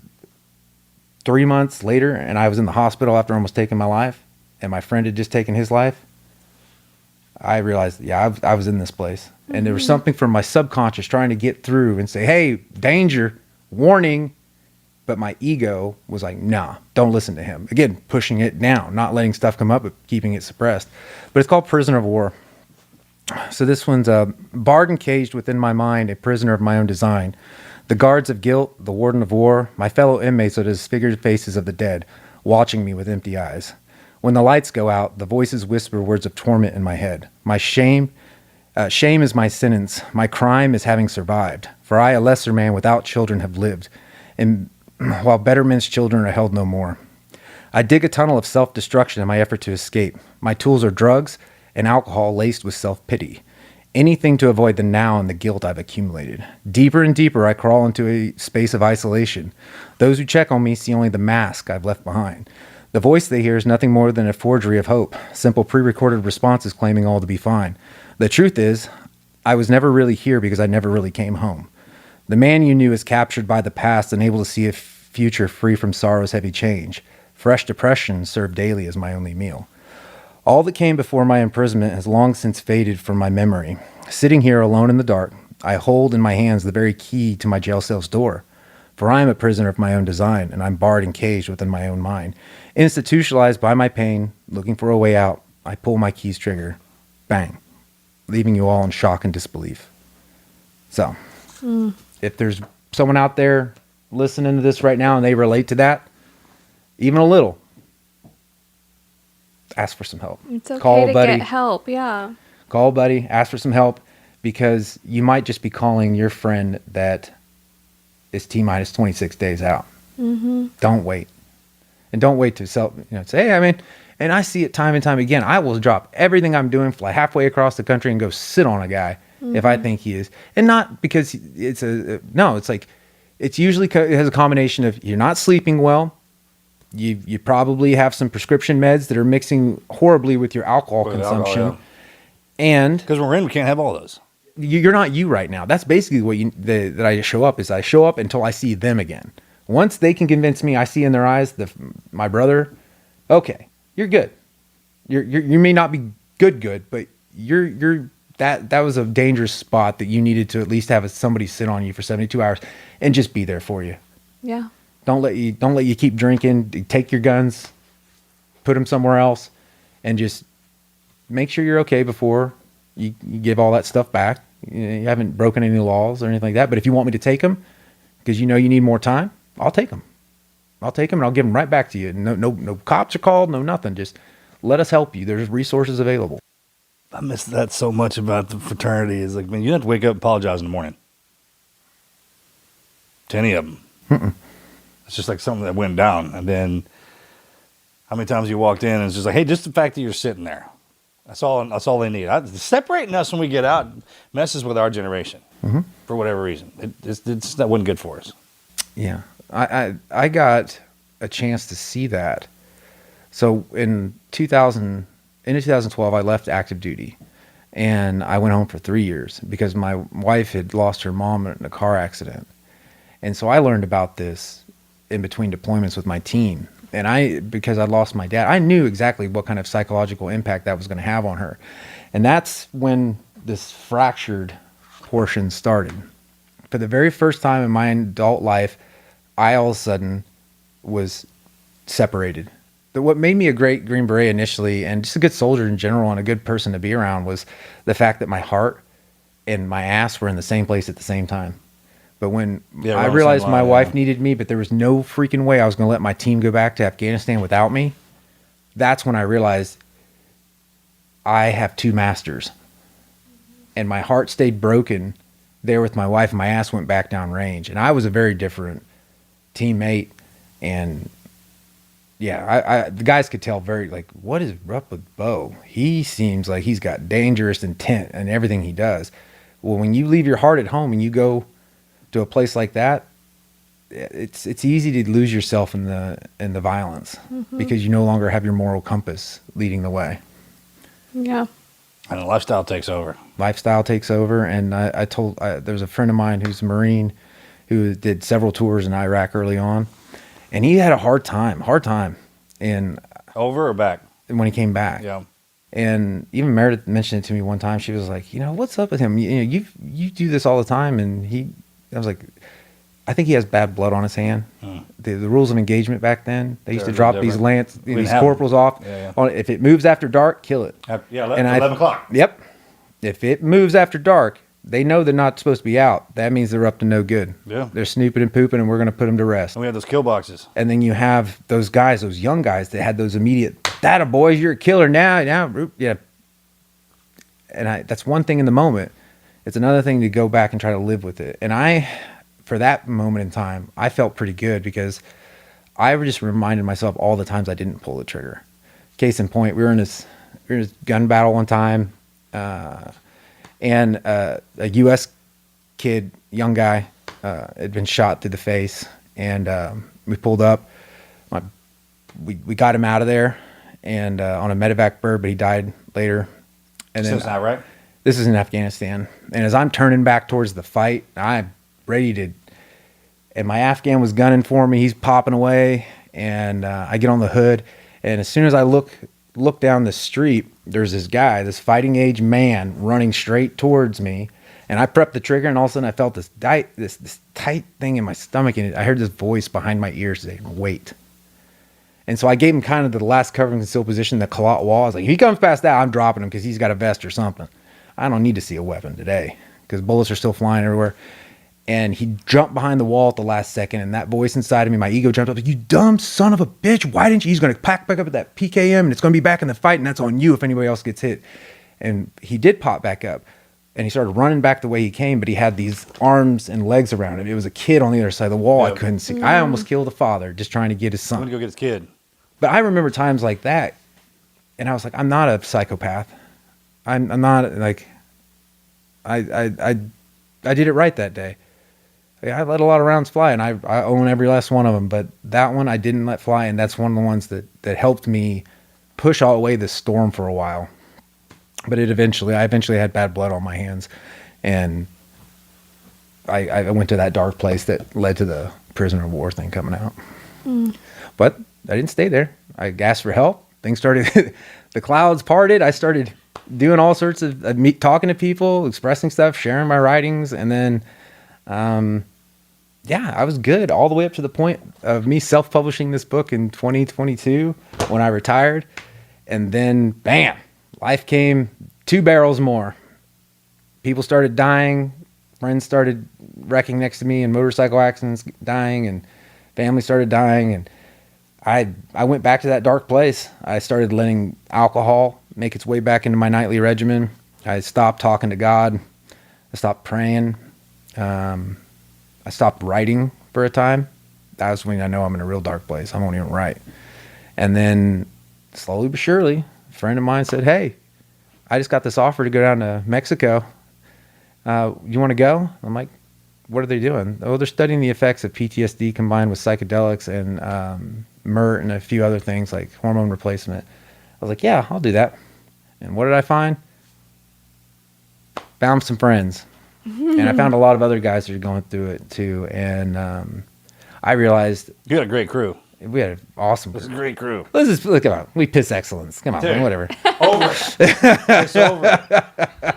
3 months later and I was in the hospital after almost taking my life and my friend had just taken his life, I realized, I was in this place. And there was something from my subconscious trying to get through and say, hey, danger, warning. But my ego was like, nah, don't listen to him. Again, pushing it down, not letting stuff come up, but keeping it suppressed. But it's called Prisoner of War. So this one's barred and caged within my mind, a prisoner of my own design. The guards of guilt, the warden of war, my fellow inmates are the disfigured faces of the dead, watching me with empty eyes. When the lights go out, the voices whisper words of torment in my head. My shame is my sentence. My crime is having survived. For I, a lesser man without children, have lived. And while better men's children are held no more. I dig a tunnel of self-destruction in my effort to escape. My tools are drugs and alcohol laced with self-pity. Anything to avoid the now and the guilt I've accumulated. Deeper and deeper I crawl into a space of isolation. Those who check on me see only the mask I've left behind. The voice they hear is nothing more than a forgery of hope. Simple pre-recorded responses claiming all to be fine. The truth is, I was never really here because I never really came home. The man you knew is captured by the past, unable to see a future free from sorrow's heavy change. Fresh depression served daily as my only meal. All that came before my imprisonment has long since faded from my memory. Sitting here alone in the dark, I hold in my hands the very key to my jail cell's door. For I am a prisoner of my own design, and I'm barred and caged within my own mind. Institutionalized by my pain, looking for a way out, I pull my key's trigger, bang, leaving you all in shock and disbelief. So if there's someone out there listening to this right now and they relate to that, even a little, ask for some help. It's okay Call a to buddy. get help. Yeah. Call a buddy, ask for some help, because you might just be calling your friend that is T-minus 26 days out. Don't wait. And don't wait to say, hey, I mean, and I see it time and time again. I will drop everything I'm doing, fly halfway across the country and go sit on a guy if I think he is. And not because it's it's like, it's usually, it has a combination of you're not sleeping well. You probably have some prescription meds that are mixing horribly with your alcohol consumption. Alcohol, And Because when we're in, we can't have all those. you're not you right now. That's basically what that I show up is. I show up until I see them again. Once they can convince me, I see in their eyes my brother. Okay, you're good. You may not be good, but you're that was a dangerous spot that you needed to at least have somebody sit on you for 72 hours and just be there for you. Yeah. Don't let you keep drinking. Take your guns, put them somewhere else, and just make sure you're okay before you give all that stuff back. You haven't broken any laws or anything like that. But if you want me to take them because you need more time, I'll take them. I'll take them and I'll give them right back to you. No cops are called, no nothing. Just let us help you. There's resources available. I miss that so much about the fraternity. Is like, man, you have to wake up and apologize in the morning to any of them. It's just like something that went down. And then how many times you walked in and it's just like, hey, just the fact that you're sitting there. That's all they need. Separating us when we get out messes with our generation for whatever reason. That wasn't good for us. Yeah. I got a chance to see that. So in 2012, I left active duty and I went home for 3 years because my wife had lost her mom in a car accident. And so I learned about this in between deployments with my team. And because I lost my dad, I knew exactly what kind of psychological impact that was going to have on her. And that's when this fractured portion started. For the very first time in my adult life, I all of a sudden was separated. But what made me a great Green Beret initially, and just a good soldier in general and a good person to be around, was the fact that my heart and my ass were in the same place at the same time. But when I realized my wife needed me, but there was no freaking way I was going to let my team go back to Afghanistan without me, that's when I realized I have two masters. And my heart stayed broken there with my wife, and my ass went back down range. And I was a very different teammate. And yeah, the guys could tell very, like, what is up with Beau? He seems like he's got dangerous intent in everything he does. Well, when you leave your heart at home and you go to a place like that, it's easy to lose yourself in the violence because you no longer have your moral compass leading the way. Yeah. And the lifestyle takes over. Lifestyle takes over. And there's a friend of mine who's a Marine who did several tours in Iraq early on, and he had a hard time. And Over or back? when he came back. Yeah. And even Meredith mentioned it to me one time. She was like, what's up with him? You do this all the time. And I was like, I think he has bad blood on his hand. The rules of engagement back then, they used to drop these these corporals off. Yeah. If it moves after dark, kill it. 11 o'clock. Yep. If it moves after dark, they know they're not supposed to be out. That means they're up to no good. Yeah. They're snooping and pooping, and we're going to put them to rest. And we had those kill boxes. And then you have those guys, those young guys that had those immediate, "That boys, you're a killer now." Yeah. And that's one thing in the moment. It's another thing to go back and try to live with it. And for that moment in time, I felt pretty good because I just reminded myself all the times I didn't pull the trigger. Case in point, we were in this gun battle one time, and a U.S. kid, young guy, had been shot through the face, and we pulled up. We got him out of there, and on a medevac bird, but he died later. And This is not right. This is in Afghanistan, and as I'm turning back towards the fight, I'm ready to. And my Afghan was gunning for me. He's popping away, and I get on the hood, and as soon as I look down the street, there's this guy, this fighting age man, running straight towards me, and I prepped the trigger, and all of a sudden I felt this tight thing in my stomach, and I heard this voice behind my ears saying, "Wait." And so I gave him kind of the last cover and conceal position, the Kalot wall. I was like, if he comes past that, I'm dropping him because he's got a vest or something. I don't need to see a weapon today because bullets are still flying everywhere. And he jumped behind the wall at the last second, and that voice inside of me, my ego jumped up like, you dumb son of a bitch, why didn't you? He's going to pack back up at that PKM, and it's going to be back in the fight, and that's on you if anybody else gets hit. And he did pop back up, and he started running back the way he came, but he had these arms and legs around him. It was a kid on the other side of the wall. I couldn't see. I almost killed a father just trying to get his I'm son. going to go get his kid. But I remember times like that, and I was like, I'm not a psychopath. I'm not, like, I did it right that day. I let a lot of rounds fly, and I own every last one of them. But that one I didn't let fly, and that's one of the ones that helped me push all away the storm for a while. But I eventually had bad blood on my hands, and I went to that dark place that led to the prisoner of war thing coming out. But I didn't stay there. I asked for help. Things started, the clouds parted. I started doing all sorts of talking to people, expressing stuff, sharing my writings, and then I was good all the way up to the point of me self-publishing this book in 2022 when I retired. And then, bam, life came 2 barrels more. People started dying. Friends started wrecking next to me in motorcycle accidents, dying, and family started dying. And I went back to that dark place. I started letting alcohol make its way back into my nightly regimen. I stopped talking to God. I stopped praying. I stopped writing for a time. That was when I know I'm in a real dark place. I won't even write. And then slowly but surely, a friend of mine said, hey, I just got this offer to go down to Mexico. You want to go? I'm like, what are they doing? Oh, they're studying the effects of PTSD combined with psychedelics and MIRT and a few other things like hormone replacement. I was like, yeah, I'll do that. And what did I find? Found some friends. And I found a lot of other guys that are going through it too. And I realized You got a great crew. we had an awesome It's a great crew. Let's just look on. We piss excellence. Come on, Dude. man, whatever. Over. It's over.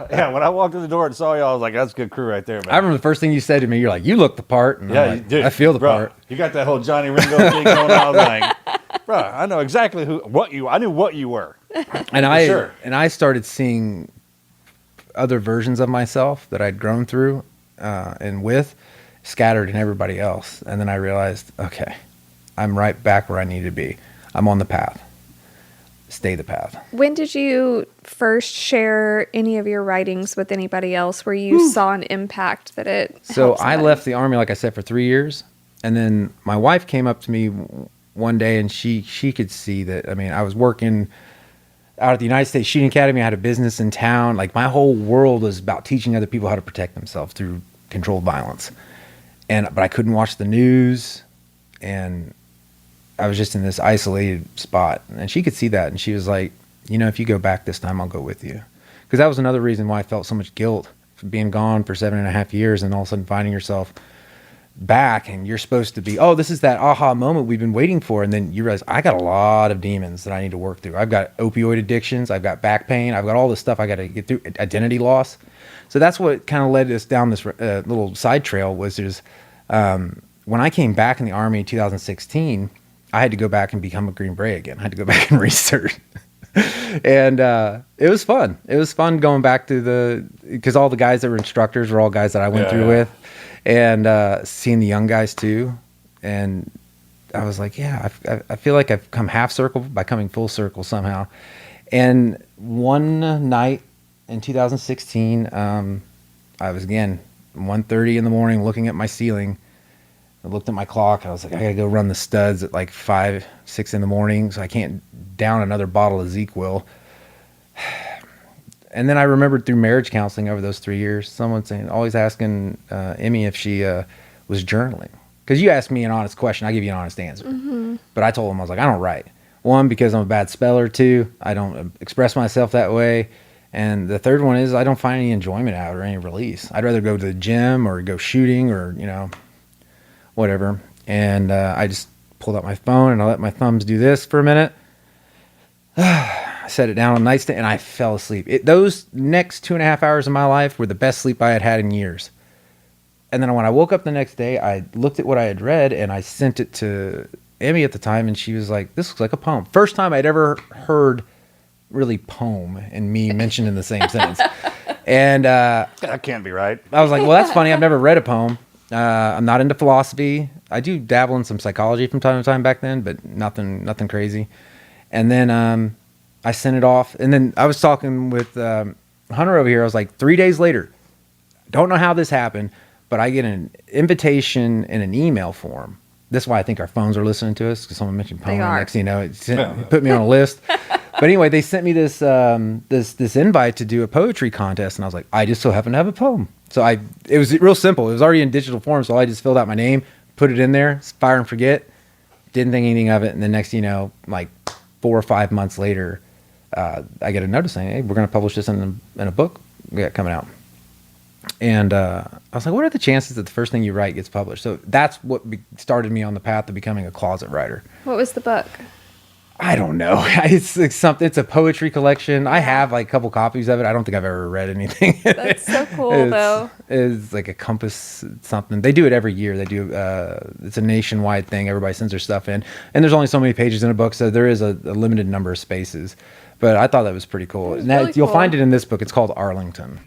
Yeah, when I walked in the door and saw y'all, I was like, that's a good crew right there, man. I remember the first thing you said to me. You're like, "You look the part." And Yeah, I'm like, you did. I feel the Bro, part. You got that whole Johnny Ringo thing going on. I was like, bro, I know exactly I knew what you were. And sure. I started seeing other versions of myself that I'd grown through and with scattered in everybody else. And then I realized, okay, I'm right back where I need to be. I'm on the path. Stay the path. When did you first share any of your writings with anybody else where you saw an impact that it So helped I somebody? left the Army, like I said, for 3 years. And then my wife came up to me one day and she could see that, I mean, I was working out at the United States Shooting Academy. I had a business in town. Like my whole world was about teaching other people how to protect themselves through controlled violence. But I couldn't watch the news, and I was just in this isolated spot. And she could see that, and she was like, you know, if you go back this time, I'll go with you. Because that was another reason why I felt so much guilt for being gone for 7.5 years and all of a sudden finding yourself back, and you're supposed to be, oh, this is that aha moment we've been waiting for. And then you realize I got a lot of demons that I need to work through. I've got opioid addictions. I've got back pain. I've got all this stuff I got to get through, identity loss. So that's what kind of led us down this little side trail was there's, when I came back in the Army in 2016, I had to go back and become a Green Beret again. I had to go back and research. And it was fun. It was fun going back to because all the guys that were instructors were all guys that I went through with. And seeing the young guys too. And I was like, yeah, I feel like I've come half circle by coming full circle somehow. And one night in 2016, I was again 1:30 in the morning looking at my ceiling. I looked at my clock. I was like, I gotta go run the studs at like 5, 6 in the morning, so I can't down another bottle of ZzzQuil. And then I remembered through marriage counseling over those 3 years, someone saying, always asking Emmy if she was journaling. Because you asked me an honest question, I give you an honest answer. Mm-hmm. But I told him, I was like, I don't write. 1, because I'm a bad speller. 2, I don't express myself that way. And the third one is I don't find any enjoyment out or any release. I'd rather go to the gym or go shooting or, you know, whatever. And I just pulled out my phone and I let my thumbs do this for a minute. I set it down on the nightstand and I fell asleep. Those next 2.5 hours of my life were the best sleep I had had in years. And then when I woke up the next day, I looked at what I had read and I sent it to Emmy at the time, and she was like, "This looks like a poem." First time I'd ever heard really poem and me mentioned in the same sentence. And That can't be right. I was like, well, that's funny. I've never read a poem. I'm not into philosophy. I do dabble in some psychology from time to time back then, but nothing crazy. And then I sent it off. And then I was talking with Hunter over here. I was like, 3 days later, don't know how this happened, but I get an invitation in an email form. That's why I think our phones are listening to us, because someone mentioned poem. Next thing you know, it put me on a list. But anyway, they sent me this this invite to do a poetry contest, and I was like, I just so happen to have a poem. So it was real simple. It was already in digital form, so I just filled out my name, put it in there, fire and forget. Didn't think anything of it, and the next thing you know, like 4 or 5 months later, I get a notice saying, "Hey, we're going to publish this in a book we got coming out." And I was like, what are the chances that the first thing you write gets published? So that's what started me on the path of becoming a closet writer. What was the book? I don't know. It's like something. It's a poetry collection. I have like a couple copies of it. I don't think I've ever read anything. That's so cool, though. It's like a compass something. They do it every year. They do. It's a nationwide thing. Everybody sends their stuff in, and there's only so many pages in a book, so there is a limited number of spaces. But I thought that was pretty cool. And really you'll cool. find it in this book. It's called Arlington.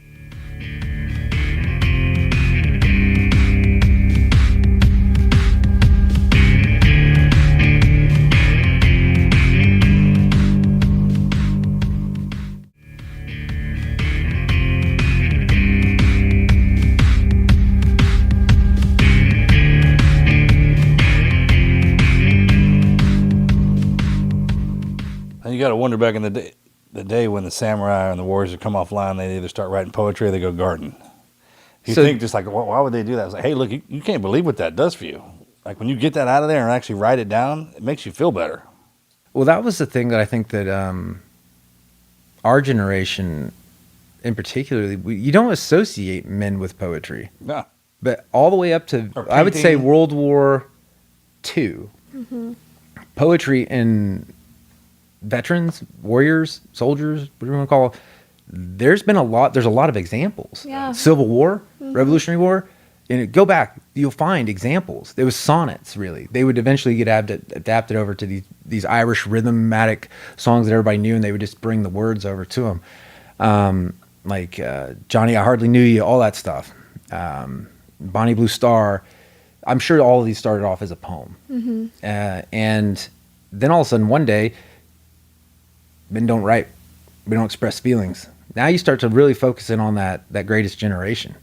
And you got to wonder back in the day when the samurai and the warriors would come offline, they either start writing poetry or they go garden. You think just like, why would they do that? It's like, hey, look, you can't believe what that does for you. Like when you get that out of there and actually write it down, it makes you feel better. Well, that was the thing that I think that our generation, in particular, you don't associate men with poetry. Yeah. But all the way up to, Or I would say, painting. World War II, poetry in veterans, warriors, soldiers, whatever you want to call it, there's a lot of examples. Yeah. Civil War, Revolutionary War, and go back, you'll find examples. There was sonnets, really. They would eventually get adapted over to these Irish rhythmatic songs that everybody knew, and they would just bring the words over to them. Like Johnny, I Hardly Knew You, all that stuff. Bonnie Blue Star. I'm sure all of these started off as a poem. And then all of a sudden, one day, men don't write. We don't express feelings. Now you start to really focus in on that greatest generation.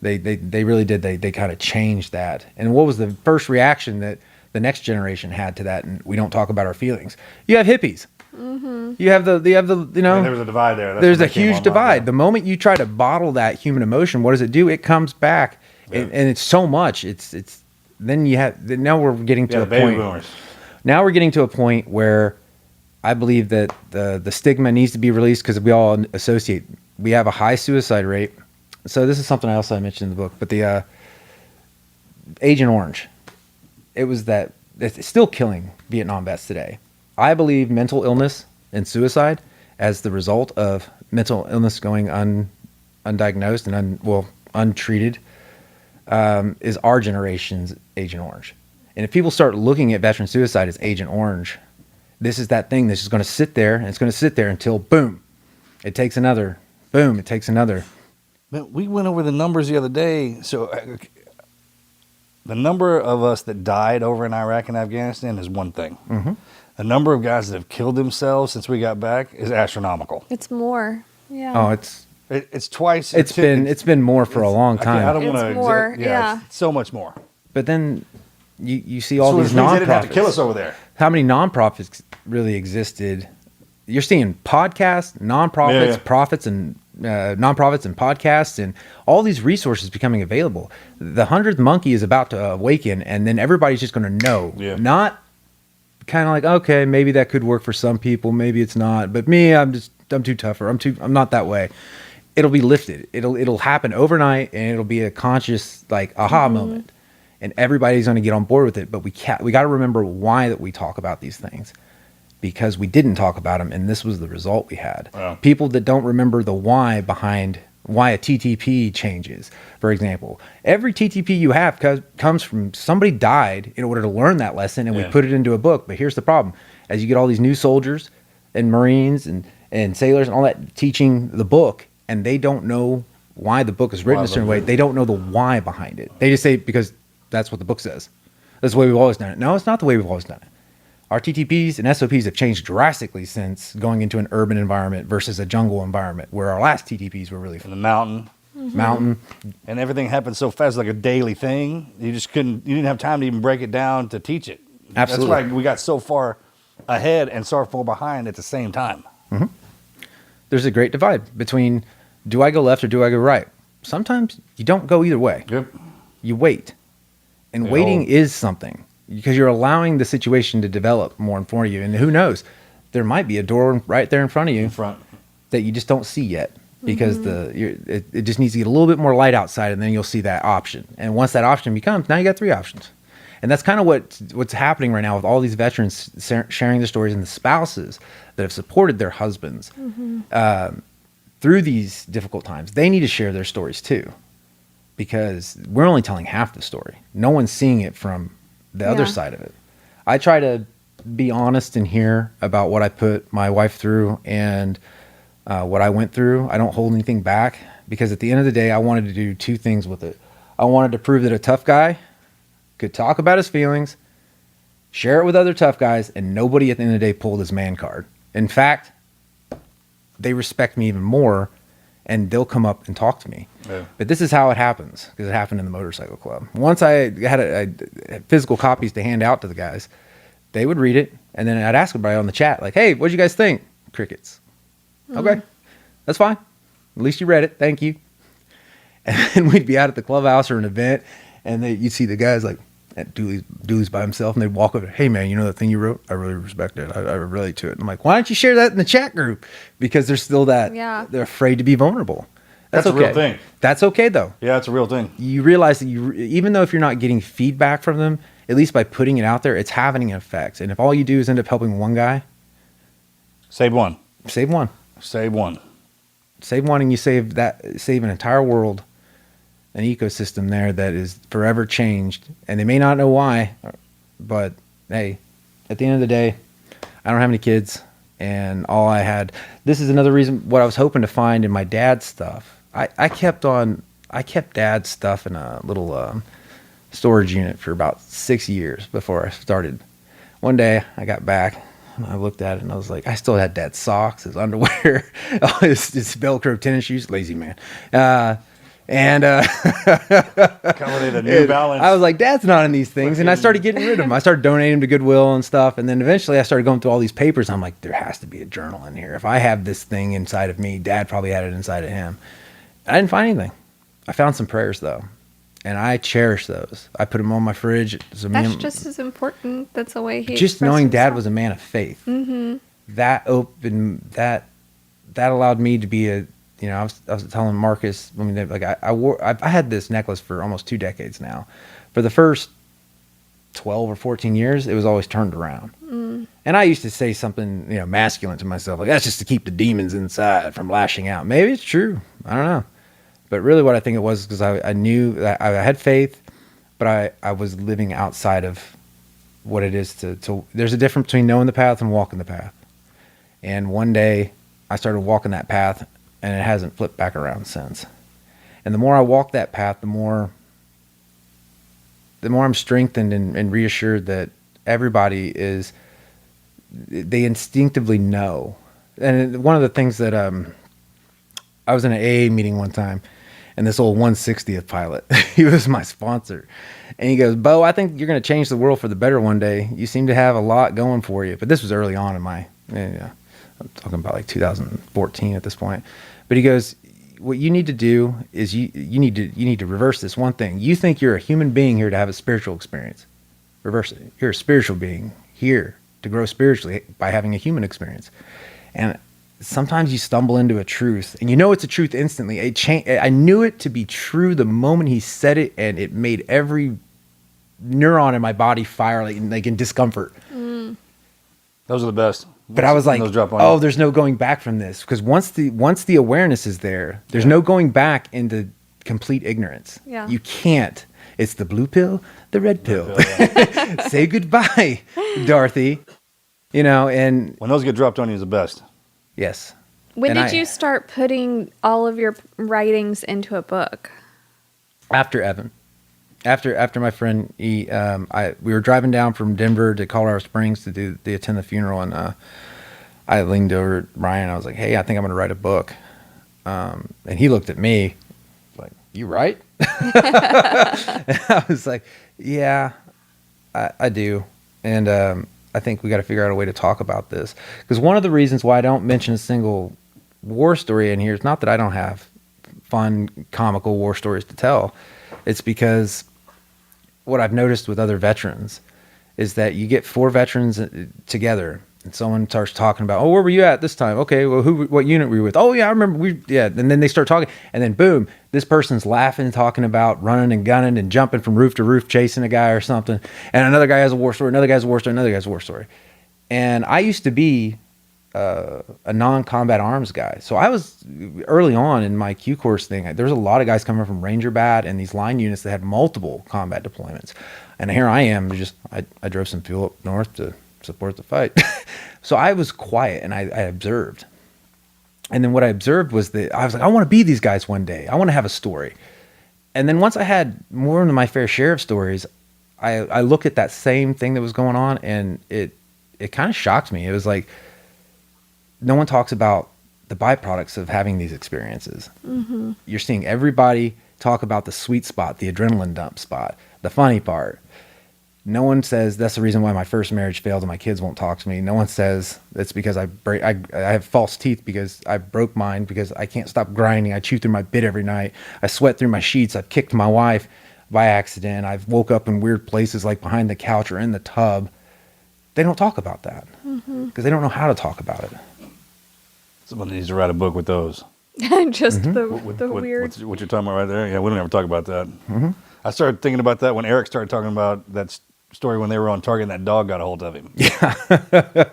They really did. They kind of changed that. And what was the first reaction that the next generation had to that? And we don't talk about our feelings. You have hippies. You have the Yeah, there was a divide there. That's there's when a they came huge online, divide. yeah. The moment you try to bottle that human emotion, what does it do? It comes back, and it's so much. It's then you have. Now we're getting to Yeah, a the baby point. boomers. Now we're getting to a point where I believe that the stigma needs to be released because we all associate. We have a high suicide rate. So this is something else I mentioned in the book. But the Agent Orange, it's still killing Vietnam vets today. I believe mental illness and suicide as the result of mental illness going undiagnosed and untreated is our generation's Agent Orange. And if people start looking at veteran suicide as Agent Orange, this is that thing that's just going to sit there, and it's going to sit there until, boom, it takes another. Boom, it takes another. But we went over the numbers the other day. So the number of us that died over in Iraq and Afghanistan is one thing. Mm-hmm. The number of guys that have killed themselves since we got back is astronomical. It's more. Yeah. Oh, It's twice. it's been more for a long I time. don't It's want to. more, yeah. It's so much more. But then you see all So these which means they didn't have to kill us nonprofits. over there. How many nonprofits really existed? You're seeing podcasts, nonprofits, Yeah. profits, and nonprofits and podcasts, and all these resources becoming available. The 100th monkey is about to awaken, and then everybody's just going to know. Yeah. Not kind of like, okay, maybe that could work for some people, maybe it's not. But me, I'm too tougher. I'm not that way. It'll be lifted. It'll happen overnight, and it'll be a conscious aha moment, and everybody's going to get on board with it. But we got to remember why that we talk about these things, because we didn't talk about them, and this was the result we had. Wow. People that don't remember the why behind why a TTP changes, for example. Every TTP you have comes from somebody died in order to learn that lesson, and we put it into a book. But here's the problem. As you get all these new soldiers and Marines and sailors and all that teaching the book, and they don't know why the book is written a certain way. They don't know the why behind it. They just say, because that's what the book says. That's the way we've always done it. No, it's not the way we've always done it. Our TTPs and SOPs have changed drastically since going into an urban environment versus a jungle environment, where our last TTPs were really In the mountain. mountain. And everything happened so fast, like a daily thing. You didn't have time to even break it down to teach it. Absolutely. That's why we got so far ahead and so far behind at the same time. There's a great divide between, do I go left or do I go right? Sometimes you don't go either way. Yep. You wait. And They waiting hold. is something, because you're allowing the situation to develop more in front of you. And who knows, there might be a door right there in front of you In front. that you just don't see yet, because it just needs to get a little bit more light outside, and then you'll see that option. And once that option becomes, now you got 3 options. And that's kind of what's happening right now with all these veterans sharing their stories, and the spouses that have supported their husbands through these difficult times. They need to share their stories too, because we're only telling half the story. No one's seeing it from the other side of it. I try to be honest and hear about what I put my wife through and what I went through. I don't hold anything back, because at the end of the day, I wanted to do 2 things with it. I wanted to prove that a tough guy could talk about his feelings, share it with other tough guys, and nobody at the end of the day pulled his man card. In fact, they respect me even more, and they'll come up and talk to me. Yeah. But this is how it happens, because it happened in the motorcycle club. Once I had physical copies to hand out to the guys, they would read it, and then I'd ask everybody on the chat, like, hey, what'd you guys think? Crickets. Okay, that's fine. At least you read it. Thank you. And then we'd be out at the clubhouse or an event, and you'd see the guys like, at Dooley's by himself, and they'd walk over, hey man, you know that thing you wrote? I really respect it. I relate to it. And I'm like, why don't you share that in the chat group? Because there's still that, they're afraid to be vulnerable. That's okay. a real thing. That's okay though. Yeah, it's a real thing. You realize that even though if you're not getting feedback from them, at least by putting it out there, it's having an effect. And if all you do is end up helping one guy, Save one. save one. Save one. Save one, and you save an entire world, an ecosystem there that is forever changed. And they may not know why, but hey, at the end of the day, I don't have any kids, and all I had, this is another reason what I was hoping to find in my dad's stuff. I kept dad's stuff in a little storage unit for about 6 years before I started. One day I got back, and I looked at it, and I was like, I still had dad's socks, his underwear, all his Velcro tennis shoes, lazy man. Coming in a New Balance. I was like, Dad's not in these things. And I started getting rid of them. I started donating them to Goodwill and stuff. And then eventually I started going through all these papers. I'm like, there has to be a journal in here. If I have this thing inside of me, Dad probably had it inside of him. I didn't find anything. I found some prayers, though. And I cherish those. I put them on my fridge. That's just as important. That's the way he just expressed knowing Dad himself. was a man of faith. That allowed me to be a, you know, I was telling Marcus, I mean, like I had this necklace for almost 2 decades now. For the first 12 or 14 years, it was always turned around. And I used to say something, you know, masculine to myself, like, that's just to keep the demons inside from lashing out. Maybe it's true. I don't know. But really what I think it was because I knew that I had faith, but I was living outside of what it is to there's a difference between knowing the path and walking the path. And one day I started walking that path, and it hasn't flipped back around since. And the more I walk that path, the more I'm strengthened and reassured that everybody they instinctively know. And one of the things that I was in an AA meeting one time, and this old 160th pilot, he was my sponsor. And he goes, Beau, I think you're going to change the world for the better one day. You seem to have a lot going for you. But this was early on in I'm talking about like 2014 at this point. But he goes, what you need to do is you need to reverse this one thing. You think you're a human being here to have a spiritual experience. Reverse it. You're a spiritual being here to grow spiritually by having a human experience. And sometimes you stumble into a truth, and you know it's a truth instantly. I knew it to be true the moment he said it, and it made every neuron in my body fire like in discomfort. Those are the best. But I was like, those drop on oh, you. there's no going back from this, because once the awareness is there, there's no going back into complete ignorance. Yeah. You can't. It's the blue pill, the red pill. Say goodbye, Dorothy. You know, and When those get dropped on you is the best. yes. When And did you start putting all of your writings into a book? After Evan, after my friend, we were driving down from Denver to Colorado Springs to attend the funeral, and I leaned over at Ryan. I was like, "Hey, I think I'm going to write a book," and he looked at me like, "You write?" And I was like, "Yeah, I do," and I think we got to figure out a way to talk about this, because one of the reasons why I don't mention a single war story in here is not that I don't have fun, comical war stories to tell. It's because what I've noticed with other veterans is that you get 4 veterans together and someone starts talking about, oh, where were you at this time? Okay, well, what unit were you with? Oh, yeah, I remember. And then they start talking, and then boom, this person's laughing, talking about running and gunning and jumping from roof to roof, chasing a guy or something. And another guy has a war story, another guy's a war story, another guy's a war story. And I used to be a non-combat arms guy. So I was early on in my Q course thing. There's a lot of guys coming from Ranger Bat and these line units that had multiple combat deployments. And here I am, I drove some fuel up north to support the fight. So I was quiet and I observed. And then what I observed was that I was like, I want to be these guys one day. I want to have a story. And then once I had more than my fair share of stories, I looked at that same thing that was going on, and it kind of shocked me. It was like, no one talks about the byproducts of having these experiences. Mm-hmm. You're seeing everybody talk about the sweet spot, the adrenaline dump spot, the funny part. No one says that's the reason why my first marriage failed and my kids won't talk to me. No one says it's because I have false teeth because I broke mine, because I can't stop grinding. I chew through my bit every night. I sweat through my sheets. I've kicked my wife by accident. I've woke up in weird places like behind the couch or in the tub. They don't talk about that because they don't know how to talk about it. Someone needs to write a book with those. Just the What- weird. what you're talking about right there. Yeah, we don't ever talk about that. Mm-hmm. I started thinking about that when Eric started talking about that story when they were on target and that dog got a hold of him. Yeah.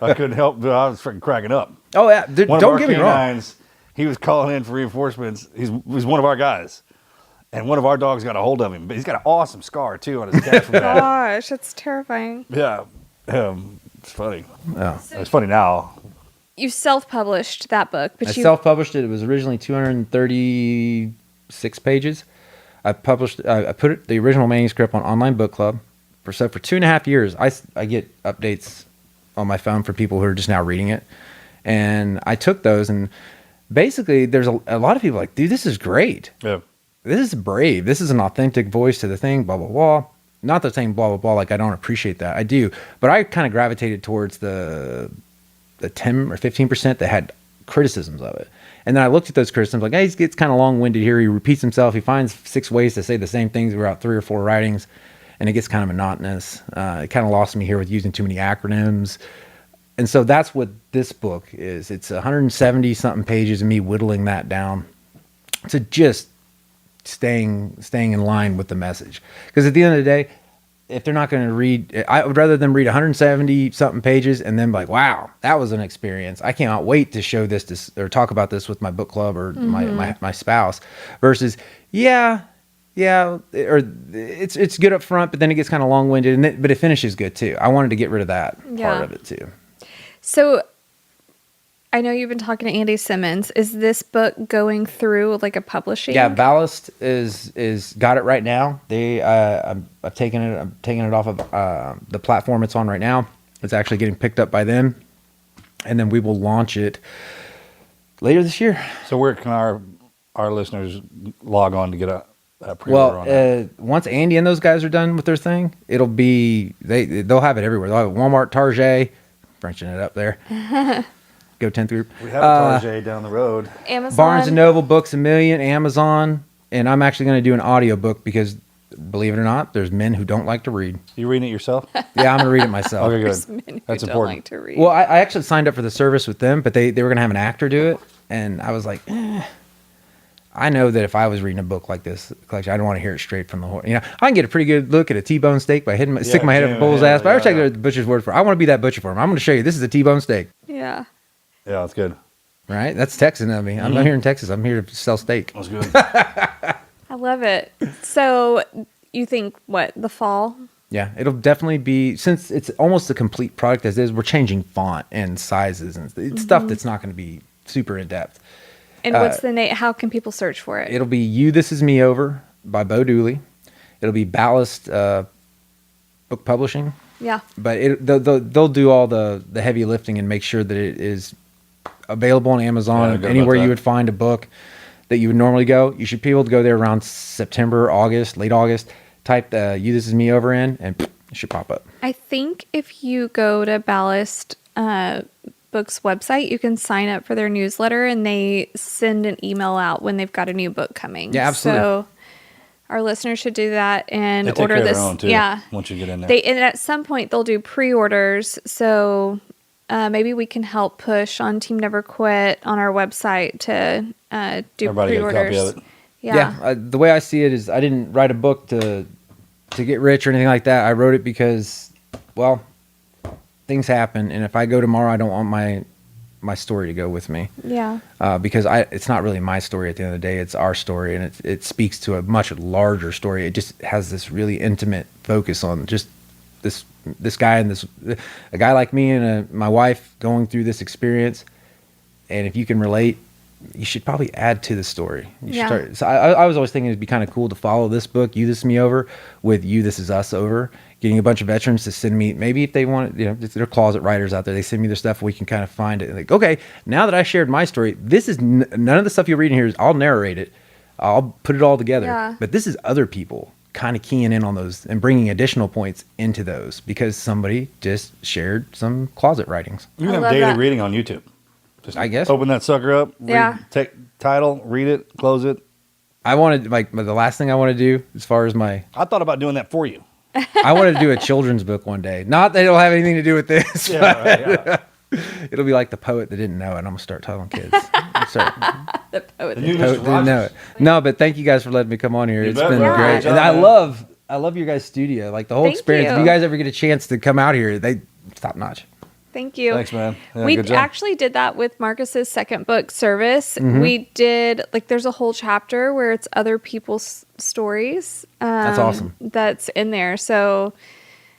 I couldn't help, but I was freaking cracking up. Oh, yeah. Don't get me wrong. Canines, he was calling in for reinforcements. He's one of our guys. And one of our dogs got a hold of him. But he's got an awesome scar, too, on his calf from that. Gosh, that's terrifying. Yeah. It's funny. Yeah. It's funny now. You self-published that book, but I you self-published it. It was originally 236 pages. I put the original manuscript on Online Book Club. For 2.5 years, I get updates on my phone for people who are just now reading it. And I took those, and basically there's a lot of people like, dude, this is great. Yeah. This is brave. This is an authentic voice to the thing, blah, blah, blah. Not the same blah, blah, blah, like I don't appreciate that. I do. But I kind of gravitated towards the 10 or 15% that had criticisms of it. And then I looked at those criticisms like, hey, he gets kind of long-winded here. He repeats himself. He finds 6 ways to say the same things throughout 3 or 4 writings, and it gets kind of monotonous. It kind of lost me here with using too many acronyms. And so that's what this book is. It's 170-something pages of me whittling that down to just staying in line with the message. Because at the end of the day, if they're not going to read, I would rather them read 170 something pages and then be like, wow, that was an experience. I cannot wait to show this or talk about this with my book club or my spouse, versus, or it's good up front, but then it gets kind of long winded, but it finishes good too. I wanted to get rid of that part of it too. So I know you've been talking to Andy Simmons. Is this book going through like a publishing? Yeah, Ballast is got it right now. I'm taking it off of the platform it's on right now. It's actually getting picked up by them, and then we will launch it later this year. So where can our listeners log on to get a pre-order on that? Once Andy and those guys are done with their thing, it'll be they'll have it everywhere. They'll have it Walmart, Target, Frenching it up there. Go 10th Group. We have a Target down the road. Amazon. Barnes & Noble, Books A Million, Amazon. And I'm actually going to do an audiobook because, believe it or not, there's men who don't like to read. You reading it yourself? Yeah, I'm going to read it myself. Okay, There's good. men who That's don't important. like to read. Well, I actually signed up for the service with them, but they were going to have an actor do it. And I was like, I know that if I was reading a book like this collection, I don't want to hear it straight from the horse. You know, I can get a pretty good look at a T-bone steak by sticking my head up a bull's ass, but I wish I could get the butcher's word for it. I want to be that butcher for him. I'm going to show you, this is a T-bone steak. Yeah. Yeah, that's good. Right? That's Texan of me. I'm not here in Texas. I'm here to sell steak. That's good. I love it. So you think what, the fall? Yeah, it'll definitely be, since it's almost a complete product as is, we're changing font and sizes and it's stuff that's not going to be super in-depth. And what's the name? How can people search for it? It'll be You This Is Me Over by Beau Dooley. It'll be Ballast Book Publishing. Yeah. But they'll do all the heavy lifting and make sure that it is available on Amazon. Yeah, anywhere you would find a book that you would normally go. You should be able to go there around September, August, late August. Type You This Is Me Over in, and it should pop up. I think if you go to Ballast Books website, you can sign up for their newsletter, and they send an email out when they've got a new book coming. Yeah, absolutely. So our listeners should do that and They take order care of this. their own, too, yeah, once you get in there. And at some point they'll do pre-orders. So maybe we can help push on Team Never Quit on our website to do Everybody pre-orders. get a copy of it. Yeah. The way I see it is, I didn't write a book to get rich or anything like that. I wrote it because, well, things happen, and if I go tomorrow, I don't want my story to go with me. Yeah. Because it's not really my story at the end of the day. It's our story, and it speaks to a much larger story. It just has this really intimate focus on just this guy and a guy like me and my wife going through this experience. And if you can relate, you should probably add to the story. So I was always thinking it'd be kind of cool to follow this book, You This Is Me Over, with You This Is Us Over, getting a bunch of veterans to send me, maybe if they want, they're closet writers out there, they send me their stuff, we can kind of find it. Like, okay, now that I shared my story, this is none of the stuff you're reading here is, I'll narrate it, I'll put it all together. Yeah. But this is other people kind of keying in on those and bringing additional points into those because somebody just shared some closet writings. You can I have love daily that. reading on YouTube. Just I guess. Open that sucker up. Yeah. Take title, read it, close it. I wanted, like, the last thing I want to do as far as I thought about doing that for you. I want to do a children's book one day. Not that it'll have anything to do with this. Yeah, but right, yeah. It'll be like The Poet That Didn't Know It. I'm going to start telling kids. The poet. The new Poet Mr. Didn't Know Rogers. It. No, but thank you guys for letting me come on here. You It's bet, been bro. great. Good job, And I man. love your guys' studio. Like, the whole Thank experience. If you. you guys ever get a chance to come out here, top notch. Thank you. Thanks, man. Yeah, we good job. actually did that with Marcus's second book, Service. Mm-hmm. We did, there's a whole chapter where it's other people's stories. That's awesome. That's in there. So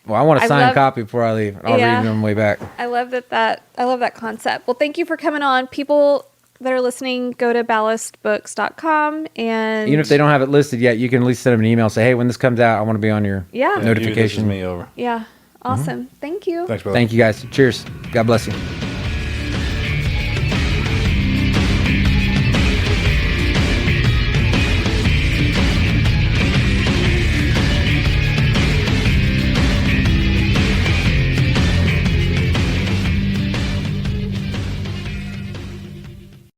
Well, I want a I signed love- copy before I leave. I'll Yeah. read it on the way back. I love I love that concept. Well, thank you for coming on. People that are listening, go to ballastbooks.com and Even if they don't have it listed yet, you can at least send them an email. Say, hey, when this comes out, I want to be on your Yeah. Yeah, notification. This is me over. Yeah. Awesome. Thank you. Thanks, brother. Thank you, guys. Cheers. God bless you.